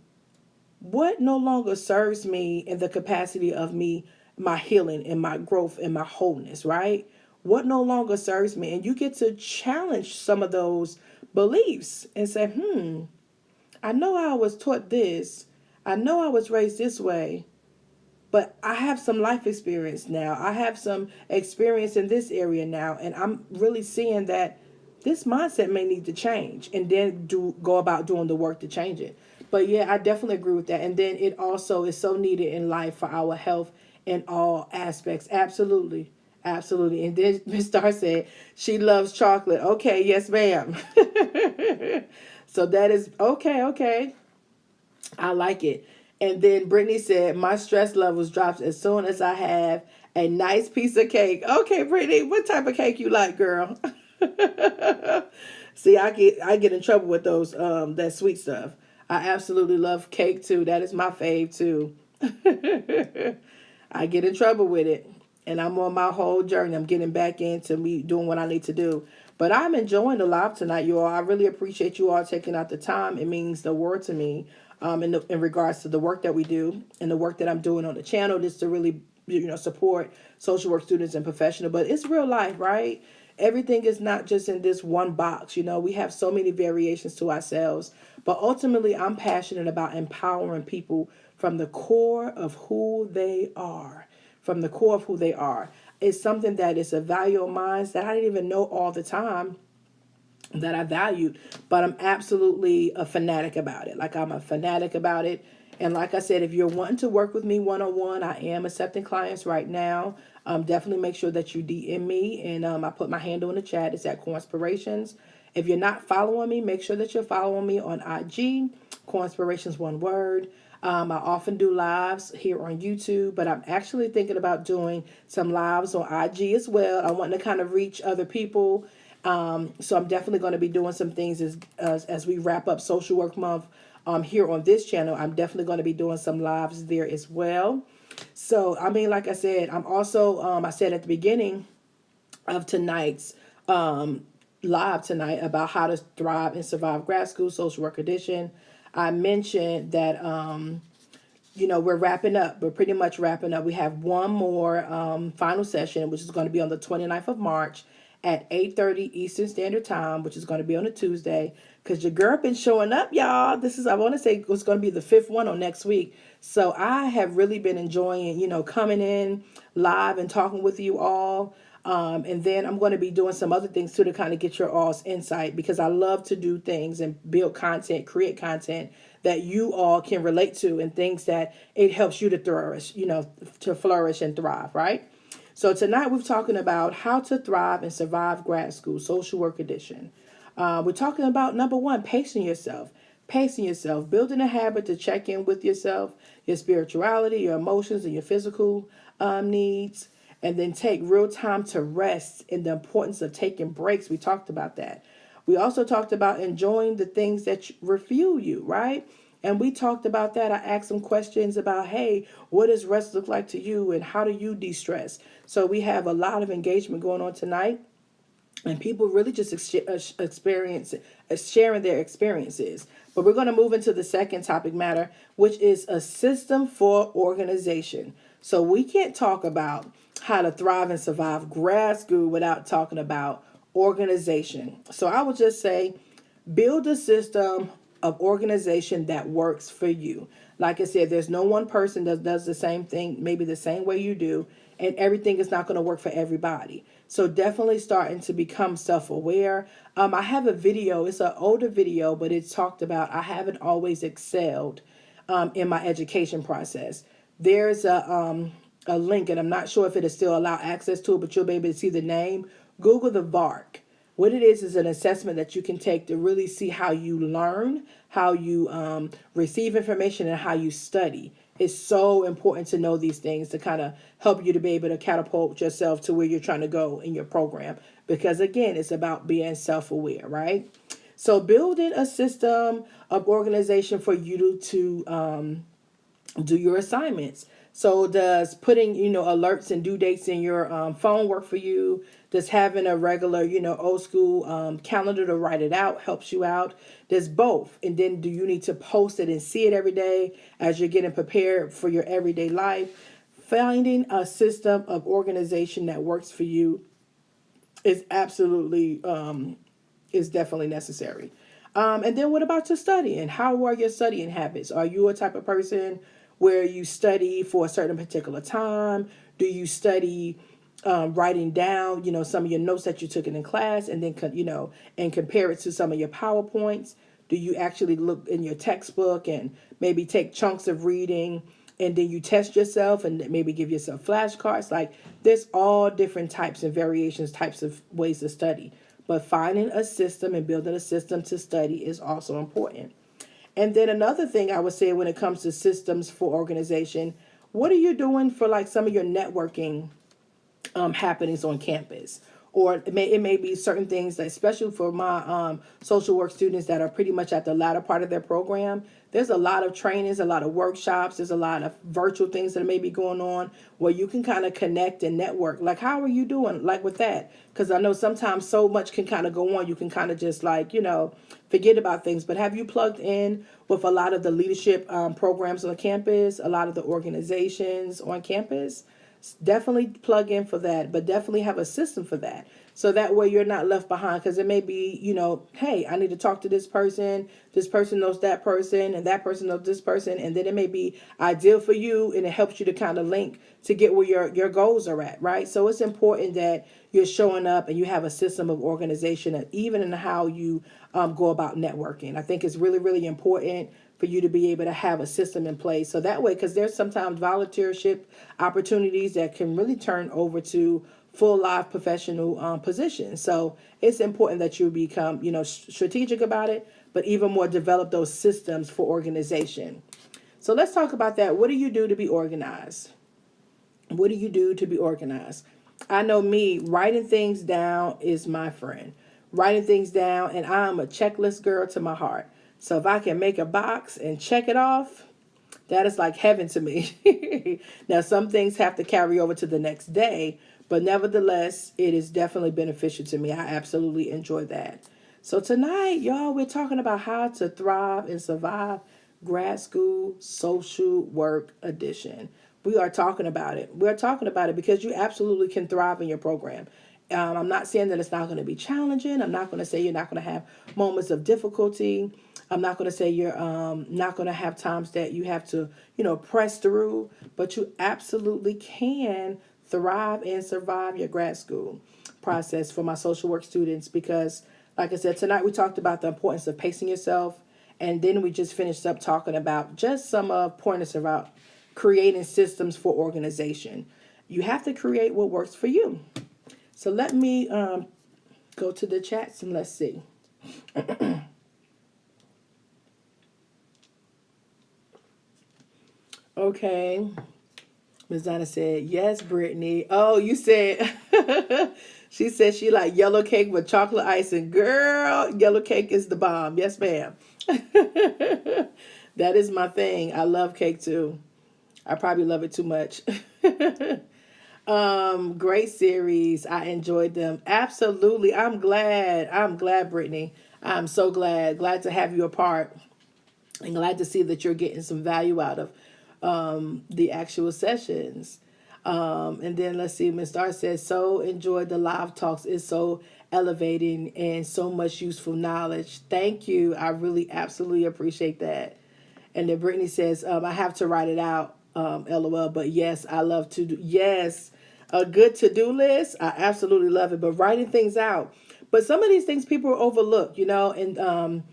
what no longer serves me in the capacity of me, my healing and my growth and my wholeness, right? What no longer serves me? And you get to challenge some of those beliefs and say, I know I was taught this. I know I was raised this way, but I have some life experience now. I have some experience in this area now, and I'm really seeing that this mindset may need to change, and then go about doing the work to change it. But yeah, I definitely agree with that. And then it also is so needed in life for our health in all aspects. Absolutely. Absolutely. And then Miss Star said she loves chocolate. Okay, yes, ma'am. So that is okay, okay. I like it. And then Brittany said, my stress levels drops as soon as I have a nice piece of cake. Okay, Brittany, what type of cake you like, girl? See, I get in trouble with those that sweet stuff. I absolutely love cake too. That is my fave too. I get in trouble with it. And I'm on my whole journey. I'm getting back into me doing what I need to do. But I'm enjoying the live tonight, you all. I really appreciate you all taking out the time. It means the world to me in regards to the work that we do and the work that I'm doing on the channel, just to really, support social work students and professional. But it's real life, right? Everything is not just in this one box. We have so many variations to ourselves. But ultimately, I'm passionate about empowering people from the core of who they are. From the core of who they are. It's something that is a value of mine that I didn't even know all the time that I valued, but I'm absolutely a fanatic about it. Like, I'm a fanatic about it. And like I said, if you're wanting to work with me one-on-one, I am accepting clients right now. Definitely make sure that you DM me, and I put my handle in the chat. It's at coreinspirations. If you're not following me, make sure that you're following me on IG, coreinspirations, one word. I often do lives here on YouTube, but I'm actually thinking about doing some lives on IG as well. I want to kind of reach other people. So I'm definitely going to be doing some things as we wrap up Social Work Month here on this channel. I'm definitely going to be doing some lives there as well. So, I mean, like I said, I'm also, I said at the beginning of tonight's live tonight about how to thrive and survive grad school, social work edition. I mentioned that, we're wrapping up. We're pretty much wrapping up. We have one more final session, which is going to be on the 29th of March at 8:30 Eastern Standard Time, which is going to be on a Tuesday. Because your girl been showing up, y'all. I want to say it's going to be the 5th one on next week. So I have really been enjoying, coming in live and talking with you all. And then I'm going to be doing some other things too to kind of get your all's insight, because I love to do things and build content, create content that you all can relate to, and things that it helps you to flourish and thrive, right? So tonight we're talking about how to thrive and survive grad school, social work edition. We're talking about, number one, pacing yourself. Pacing yourself, building a habit to check in with yourself, your spirituality, your emotions, and your physical needs. And then take real time to rest, and the importance of taking breaks. We talked about that. We also talked about enjoying the things that refuel you, right? And we talked about that. I asked some questions about, hey, what does rest look like to you, and how do you de-stress? So we have a lot of engagement going on tonight, and people really just sharing their experiences. But we're going to move into the second topic matter, which is a system for organization. So we can't talk about how to thrive and survive grad school without talking about organization. So I would just say, build a system of organization that works for you. Like I said, there's no one person that does the same thing, maybe the same way you do, and everything is not going to work for everybody. So definitely starting to become self-aware. I have a video, it's an older video, but it's talked about I haven't always excelled in my education process. There's a link, and I'm not sure if it is still allow access to it, but you'll be able to see the name. Google the VARC. What it is an assessment that you can take to really see how you learn, how you receive information, and how you study. It's so important to know these things to kind of help you to be able to catapult yourself to where you're trying to go in your program. Because again, it's about being self-aware, right? So building a system of organization for you to do your assignments. So does putting, alerts and due dates in your phone work for you? Does having a regular, old school calendar to write it out helps you out? Does both? And then do you need to post it and see it every day as you're getting prepared for your everyday life? Finding a system of organization that works for you is absolutely is definitely necessary. And then what about your studying? How are your studying habits? Are you a type of person where you study for a certain particular time? Do you study writing down, some of your notes that you took in class, and then, and compare it to some of your PowerPoints? Do you actually look in your textbook and maybe take chunks of reading and then you test yourself and maybe give yourself flashcards? Like, there's all different types and variations, types of ways to study. But finding a system and building a system to study is also important. And then another thing I would say when it comes to systems for organization, what are you doing for like some of your networking happenings on campus? Or it may be certain things that, especially for my social work students that are pretty much at the latter part of their program, there's a lot of trainings, a lot of workshops, there's a lot of virtual things that may be going on where you can kind of connect and network. Like, how are you doing like with that? Because I know sometimes so much can kind of go on, you can kind of just like, forget about things. But have you plugged in with a lot of the leadership programs on campus, a lot of the organizations on campus? Definitely plug in for that, but definitely have a system for that. So that way you're not left behind, because it may be, hey, I need to talk to this person knows that person, and that person knows this person. And then it may be ideal for you, and it helps you to kind of link to get where your goals are at, right? So it's important that you're showing up and you have a system of organization, and even in how you go about networking. I think it's really, really important for you to be able to have a system in place. So that way, because there's sometimes volunteership opportunities that can really turn over to full live professional positions. So it's important that you become, strategic about it, but even more develop those systems for organization. So let's talk about that. What do you do to be organized? What do you do to be organized? I know me, writing things down is my friend. Writing things down, and I'm a checklist girl to my heart. So if I can make a box and check it off, that is like heaven to me. Now, some things have to carry over to the next day, but nevertheless, it is definitely beneficial to me. I absolutely enjoy that. So tonight, y'all, we're talking about how to thrive and survive grad school social work edition. We are talking about it. We're talking about it because you absolutely can thrive in your program. I'm not saying that it's not going to be challenging. I'm not going to say you're not going to have moments of difficulty. I'm not going to say you're not going to have times that you have to, press through. But you absolutely can thrive and survive your grad school process for my social work students. Because, like I said, tonight we talked about the importance of pacing yourself. And then we just finished up talking about just some pointers about creating systems for organization. You have to create what works for you. So let me go to the chats and let's see. Okay. Ms. Donna said, yes, Brittany. Oh, you said, she said she like yellow cake with chocolate icing. Girl, yellow cake is the bomb. Yes, ma'am. That is my thing. I love cake too. I probably love it too much. Great series. I enjoyed them. Absolutely. I'm glad, Brittany. I'm so glad. Glad to have you a part. And glad to see that you're getting some value out of the actual sessions. And then let's see, Ms. Star says, so enjoyed the live talks. It's so elevating and so much useful knowledge. Thank you. I really absolutely appreciate that. And then Brittany says, I have to write it out, LOL. But yes, I love to do. Yes, a good to-do list. I absolutely love it. But writing things out. But some of these things people overlook, and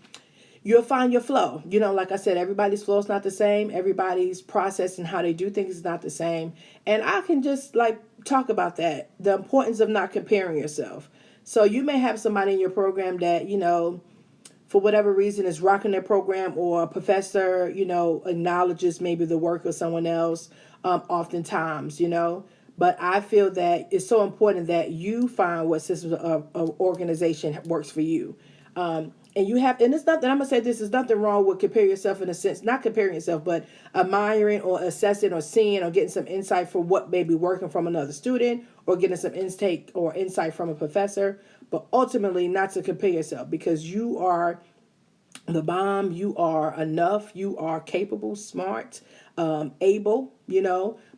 you'll find your flow. Like I said, everybody's flow is not the same. Everybody's process and how they do things is not the same. And I can just talk about that. The importance of not comparing yourself. So you may have somebody in your program that, for whatever reason is rocking their program, or a professor, acknowledges maybe the work of someone else, oftentimes, But I feel that it's so important that you find what system of organization works for you. and you have, and it's nothing, I'm going to say this, is nothing wrong with comparing yourself in a sense, not comparing yourself, but admiring or assessing or seeing or getting some insight for what may be working from another student or getting some intake or insight from a professor, but ultimately not to compare yourself, because you are the bomb, you are enough, you are capable, smart, able,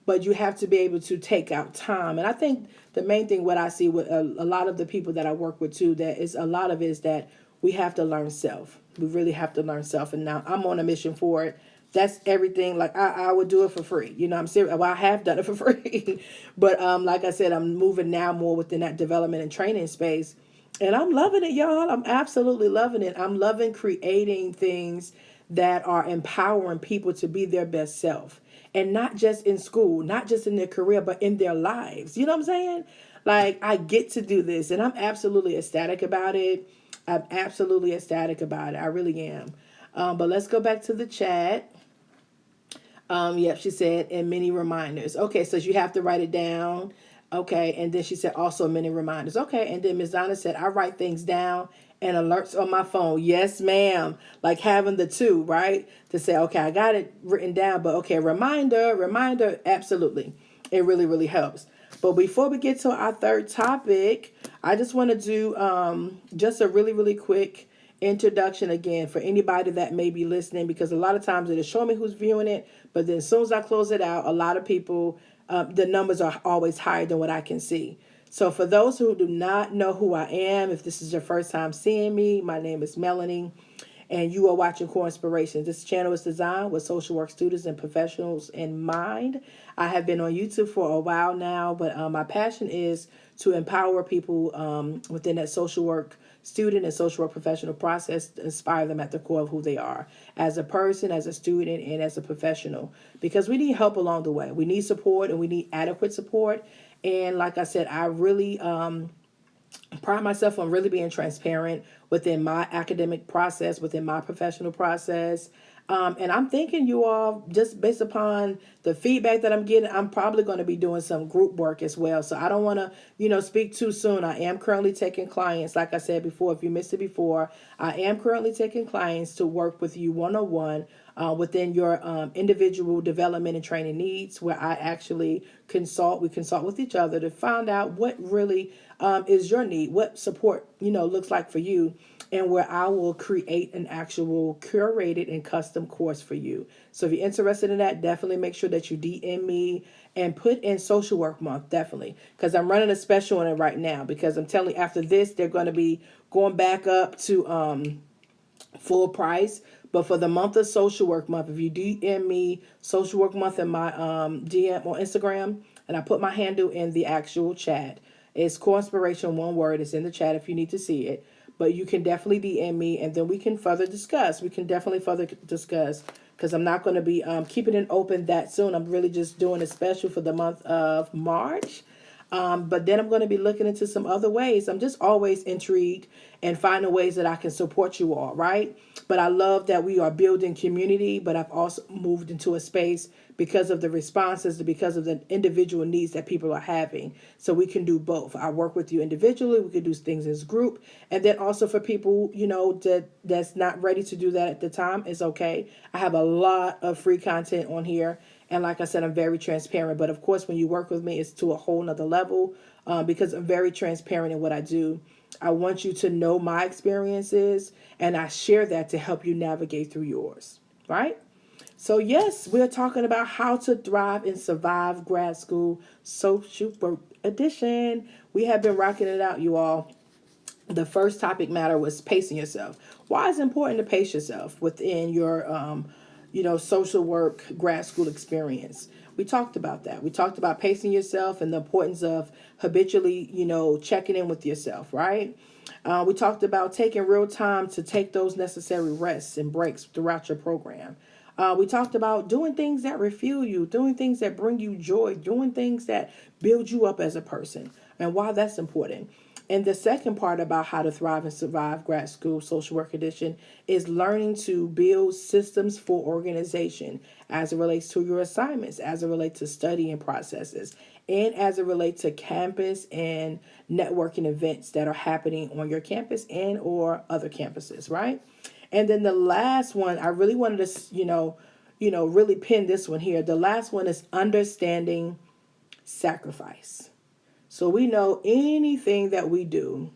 but you have to be able to take out time. And I think the main thing, what I see with a lot of the people that I work with too, that is a lot of it is that we have to learn self. We really have to learn self. And now I'm on a mission for it. That's everything. Like I would do it for free. I'm serious. Well, I have done it for free. But like I said, I'm moving now more within that development and training space. And I'm loving it, y'all. I'm absolutely loving it. I'm loving creating things that are empowering people to be their best self. And not just in school, not just in their career, but in their lives. You know what I'm saying? Like, I get to do this, and I'm absolutely ecstatic about it. I'm absolutely ecstatic about it. I really am. But let's go back to the chat. Yep, she said, and many reminders. Okay, so you have to write it down. Okay, and then she said also many reminders. Okay, and then Ms. Donna said, I write things down and alerts on my phone. Yes, ma'am. Like having the two, right? To say, okay, I got it written down, but okay, reminder, absolutely. It really, really helps. But before we get to our third topic, I just want to do just a really, really quick introduction again for anybody that may be listening, because a lot of times it'll show me who's viewing it, but then as soon as I close it out, a lot of people, the numbers are always higher than what I can see. So for those who do not know who I am, if this is your first time seeing me, my name is Melanie, and you are watching Core Inspirations. This channel is designed with social work students and professionals in mind. I have been on YouTube for a while now, but my passion is to empower people within that social work student and social work professional process, to inspire them at the core of who they are as a person, as a student, and as a professional, because we need help along the way. We need support, and we need adequate support. And like I said, I really pride myself on really being transparent within my academic process, within my professional process. And I'm thinking you all, just based upon the feedback that I'm getting, I'm probably going to be doing some group work as well. So I don't want to, speak too soon. I am currently taking clients. Like I said before, if you missed it before, I am currently taking clients to work with you one-on-one within your individual development and training needs, where I actually we consult with each other to find out what really is your need, what support, looks like for you, and where I will create an actual curated and custom course for you. So if you're interested in that, definitely make sure that you DM me and put in Social Work Month, definitely, because I'm running a special on it right now, because I'm telling you, after this, they're going to be going back up to full price. But for the month of Social Work Month, if you DM me Social Work Month in my DM on Instagram, and I put my handle in the actual chat, it's Core Inspiration, one word. It's in the chat if you need to see it. But you can definitely DM me, and then we can further discuss. We can definitely further discuss, because I'm not going to be keeping it open that soon. I'm really just doing a special for the month of March. But then I'm going to be looking into some other ways. I'm just always intrigued and finding ways that I can support you all, right? But I love that we are building community, but I've also moved into a space because of the responses, because of the individual needs that people are having. So we can do both. I work with you individually. We can do things as a group. And then also for people, that's not ready to do that at the time, is okay. I have a lot of free content on here. And like I said, I'm very transparent. But of course, when you work with me, it's to a whole nother level because I'm very transparent in what I do. I want you to know my experiences, and I share that to help you navigate through yours, right? So yes, we're talking about how to thrive and survive grad school social work edition. We have been rocking it out, you all. The first topic matter was pacing yourself. Why is it important to pace yourself within your social work grad school experience? We talked about that. We talked about pacing yourself and the importance of habitually, checking in with yourself, right? We talked about taking real time to take those necessary rests and breaks throughout your program. We talked about doing things that refuel you, doing things that bring you joy, doing things that build you up as a person, and why that's important. And the second part about how to thrive and survive grad school social work edition is learning to build systems for organization as it relates to your assignments, as it relates to studying processes, and as it relates to campus and networking events that are happening on your campus and or other campuses, right? And then the last one, I really wanted to, really pin this one here. The last one is understanding sacrifice. So we know anything that we do,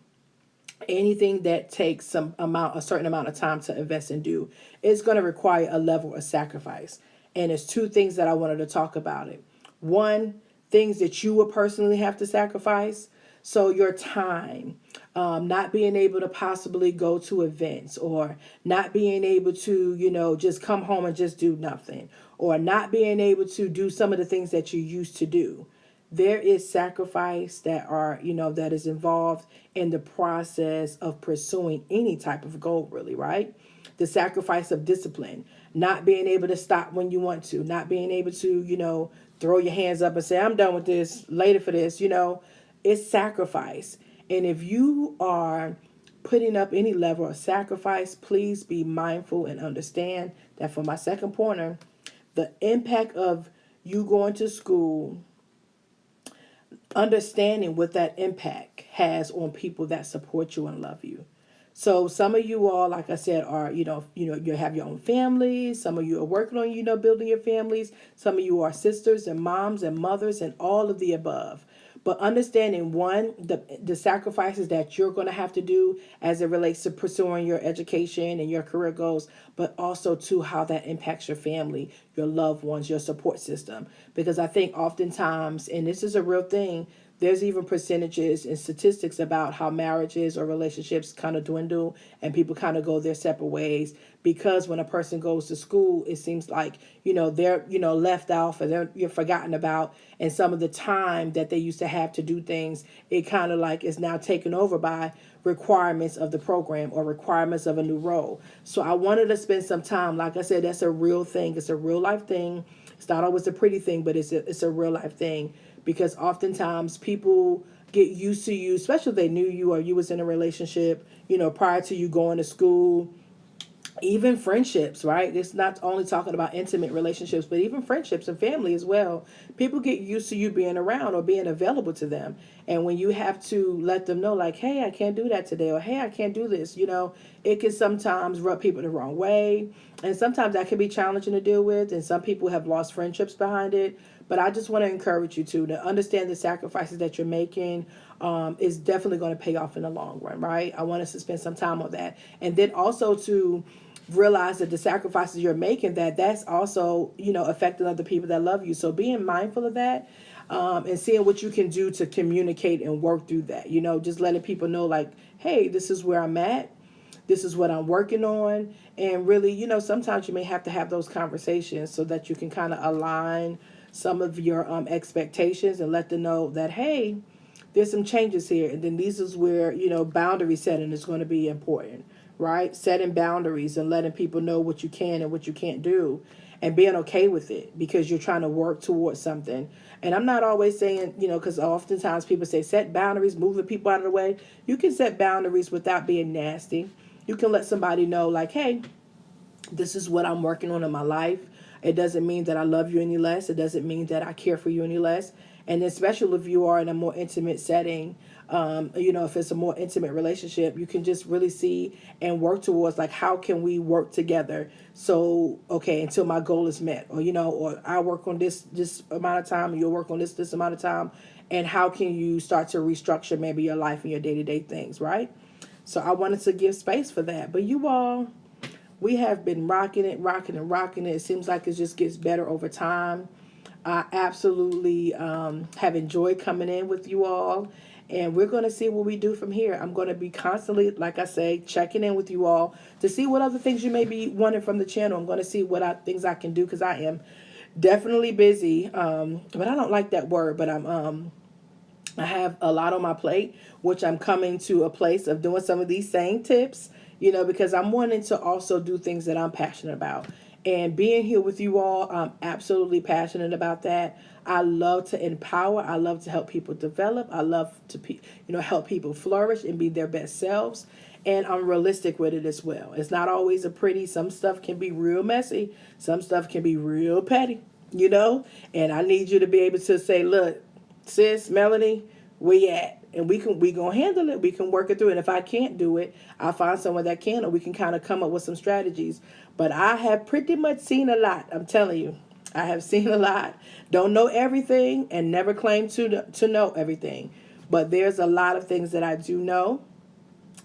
anything that takes a certain amount of time to invest and do, is going to require a level of sacrifice. And there's two things that I wanted to talk about it. One, things that you will personally have to sacrifice. So your time, not being able to possibly go to events, or not being able to, just come home and just do nothing, or not being able to do some of the things that you used to do. There is sacrifice that is involved in the process of pursuing any type of goal, really, right? The sacrifice of discipline, not being able to stop when you want to, not being able to, throw your hands up and say, I'm done with this, later for this, it's sacrifice. And if you are putting up any level of sacrifice, please be mindful and understand that for my second pointer, the impact of you going to school, understanding what that impact has on people that support you and love you. So some of you all, like I said, are, you have your own families. Some of you are working on, building your families. Some of you are sisters and moms and mothers and all of the above. But understanding, one, the sacrifices that you're going to have to do as it relates to pursuing your education and your career goals, but also to how that impacts your family, your loved ones, your support system. Because I think oftentimes, and this is a real thing, there's even percentages and statistics about how marriages or relationships kind of dwindle and people kind of go their separate ways, because when a person goes to school, it seems like, they're, left off, or you're forgotten about. And some of the time that they used to have to do things, it kind of like is now taken over by requirements of the program or requirements of a new role. So I wanted to spend some time, like I said, that's a real thing. It's a real life thing. It's not always a pretty thing, but it's a real life thing, because oftentimes people get used to you, especially if they knew you or you was in a relationship, prior to you going to school. Even friendships, right? It's not only talking about intimate relationships, but even friendships and family as well. People get used to you being around or being available to them. And when you have to let them know, like, hey, I can't do that today, or hey, I can't do this, it can sometimes rub people the wrong way. And sometimes that can be challenging to deal with. And some people have lost friendships behind it. But I just want to encourage you to understand the sacrifices that you're making is definitely going to pay off in the long run, right? I want us to spend some time on that. And then also to realize that the sacrifices you're making, that's also, affecting other people that love you. So being mindful of that, and seeing what you can do to communicate and work through that, just letting people know, like, hey, this is where I'm at. This is what I'm working on. And really, sometimes you may have to have those conversations so that you can kind of align some of your expectations and let them know that, hey, there's some changes here. And then this is where, boundary setting is going to be important, right? Setting boundaries and letting people know what you can and what you can't do, and being okay with it because you're trying to work towards something. And I'm not always saying, because oftentimes people say set boundaries, moving people out of the way. You can set boundaries without being nasty. You can let somebody know, like, hey, this is what I'm working on in my life. It doesn't mean that I love you any less. It doesn't mean that I care for you any less. And especially if you are in a more intimate setting, if it's a more intimate relationship, you can just really see and work towards, like, how can we work together? So, okay, until my goal is met, or I work on this amount of time, and you'll work on this amount of time. And how can you start to restructure maybe your life and your day-to-day things, right? So I wanted to give space for that. But you all, we have been rocking it. It seems like it just gets better over time. I absolutely have enjoyed coming in with you all. And we're going to see what we do from here. I'm going to be constantly, like I say, checking in with you all to see what other things you may be wanting from the channel. I'm going to see what things I can do, because I am definitely busy. But I don't like that word, but I have a lot on my plate, which I'm coming to a place of doing some of these same tips, because I'm wanting to also do things that I'm passionate about. And being here with you all, I'm absolutely passionate about that. I love to empower. I love to help people develop. I love to help people flourish and be their best selves. And I'm realistic with it as well. It's not always a pretty. Some stuff can be real messy. Some stuff can be real petty, And I need you to be able to say, look, sis, Melanie, where you at? And we gonna handle it. We can work it through. And if I can't do it, I'll find someone that can, or we can kind of come up with some strategies. But I have pretty much seen a lot. I'm telling you, I have seen a lot. Don't know everything, and never claim to know everything. But there's a lot of things that I do know.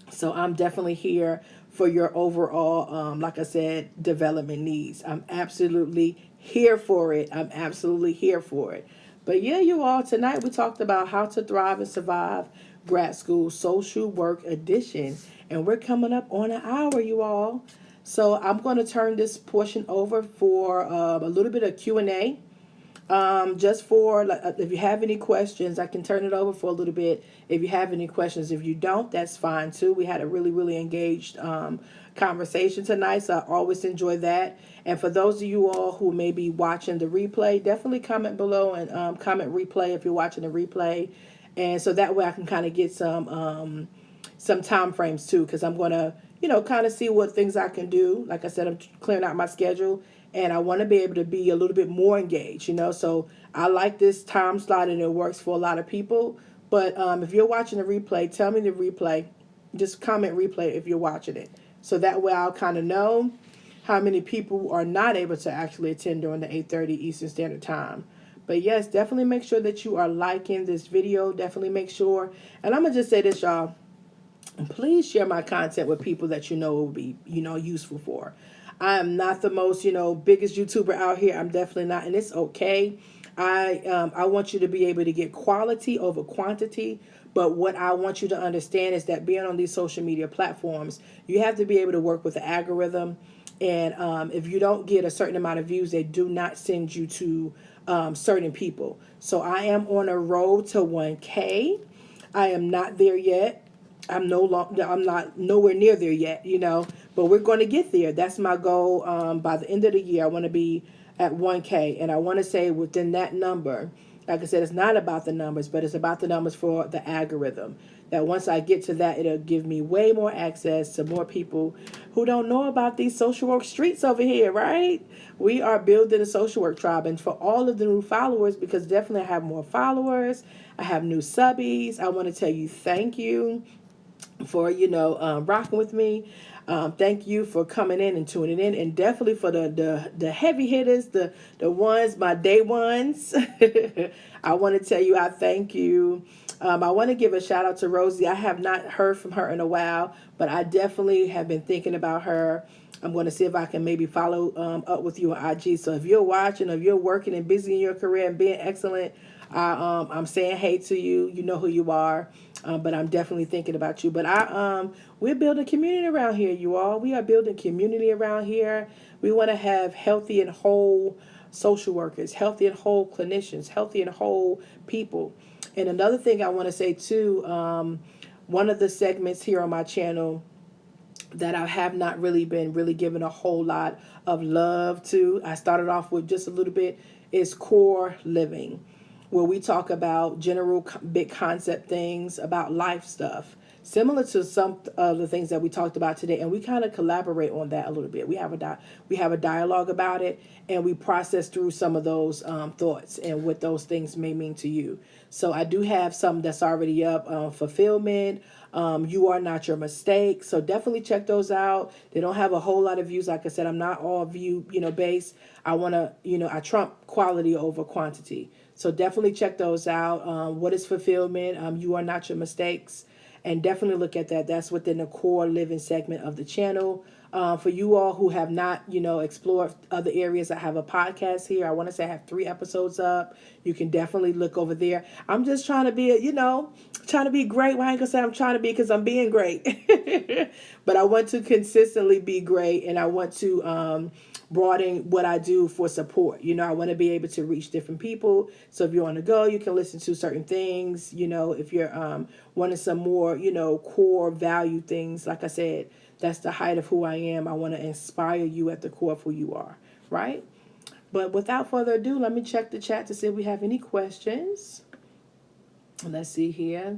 So I'm definitely here for your overall, like I said, development needs. I'm absolutely here for it. I'm absolutely here for it. But yeah, you all, tonight we talked about how to thrive and survive grad school social work edition. And we're coming up on an hour, you all. So I'm going to turn this portion over for a little bit of Q&A. Just for, if you have any questions, I can turn it over for a little bit. If you have any questions, if you don't, that's fine too. We had a really, really engaged conversation tonight, so I always enjoy that. And for those of you all who may be watching the replay, definitely comment below and comment replay if you're watching the replay. And so that way I can kind of get some time frames too, because I'm going to, kind of see what things I can do. Like I said, I'm clearing out my schedule. And I want to be able to be a little bit more engaged, So I like this time slot, and it works for a lot of people. But if you're watching the replay, tell me the replay. Just comment replay if you're watching it. So that way I'll kind of know how many people are not able to actually attend during the 8:30 Eastern Standard Time. But yes, definitely make sure that you are liking this video. Definitely make sure. And I'm going to just say this, y'all. Please share my content with people that you know will be, useful for. I am not the most, biggest YouTuber out here. I'm definitely not, and it's okay. I want you to be able to get quality over quantity. But what I want you to understand is that being on these social media platforms, you have to be able to work with the algorithm. And if you don't get a certain amount of views, they do not send you to certain people. So I am on a road to 1K. I am not there yet. I'm not nowhere near there yet, but we're going to get there. That's my goal. By the end of the year, I want to be at 1K, and I want to say within that number, like I said, it's not about the numbers, but it's about the numbers for the algorithm. That once I get to that, it'll give me way more access to more people who don't know about these social work streets over here, right? We are building a social work tribe, and for all of the new followers, because definitely I have more followers, I have new subbies. I want to tell you thank you for rocking with me. Thank you for coming in and tuning in, and definitely for the heavy hitters, the ones, my day ones. I want to tell you I thank you. I want to give a shout out to Rosie. I have not heard from her in a while, but I definitely have been thinking about her. I'm going to see if I can maybe follow up with you on IG. So if you're watching, if you're working and busy in your career and being excellent, I'm saying hey to you. You know who you are. But I'm definitely thinking about you. But we're building community around here, you all. We are building community around here. We want to have healthy and whole social workers, healthy and whole clinicians, healthy and whole people. And another thing I want to say too, one of the segments here on my channel that I have not really been given a whole lot of love to, I started off with just a little bit, is core living, where we talk about general big concept things about life stuff, similar to some of the things that we talked about today, and we kind of collaborate on that a little bit. We have a dialogue about it, and we process through some of those thoughts and what those things may mean to you. So I do have some that's already up. Fulfillment. You are not your mistake. So definitely check those out. They don't have a whole lot of views. Like I said, I'm not all view based. I want to I trump quality over quantity. So definitely check those out. What is fulfillment? You are not your mistakes. And definitely look at that. That's within the core living segment of the channel. For you all who have not, explored other areas, I have a podcast here. I want to say I have 3 episodes up. You can definitely look over there. I'm just trying to be, trying to be great. Well, I ain't gonna say I'm trying to be, because I'm being great. But I want to consistently be great, and I want to broaden what I do for support. I want to be able to reach different people. So if you're on the go, you can listen to certain things. If you're wanting some more, core value things, like I said, That's the height of who I am. I want to inspire you at the core of who you are, right? But without further ado, let me check the chat to see if we have any questions. Let's see here.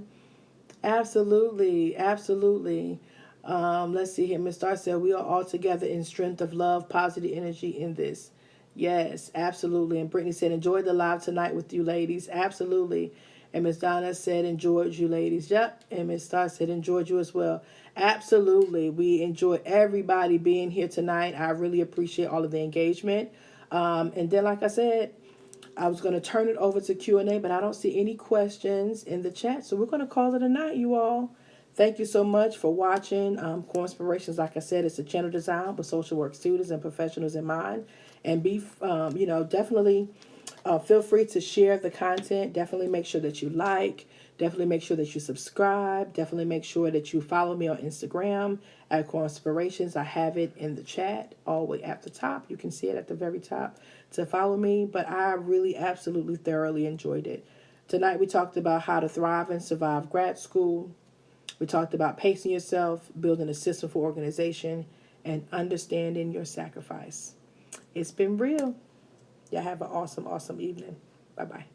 Absolutely, absolutely. Let's see here. Ms. Star said, we are all together in strength of love, positive energy in this. Yes, absolutely. And Brittany said, enjoyed the live tonight with you ladies. Absolutely. And Ms. Donna said, enjoyed you ladies. Yep. And Ms. Star said, enjoyed you as well. Absolutely. We enjoy everybody being here tonight. I really appreciate all of the engagement. And then, like I said, I was going to turn it over to Q&A, but I don't see any questions in the chat. So we're going to call it a night, you all. Thank you so much for watching. Core Inspirations, like I said, it's a channel designed with social work students and professionals in mind. And definitely feel free to share the content. Definitely make sure that you like. Definitely make sure that you subscribe. Definitely make sure that you follow me on Instagram at Core Inspirations. I have it in the chat all the way at the top. You can see it at the very top to follow me. But I really absolutely thoroughly enjoyed it. Tonight we talked about how to thrive and survive grad school. We talked about pacing yourself, building a system for organization, and understanding your sacrifice. It's been real. Y'all have an awesome, awesome evening. Bye-bye.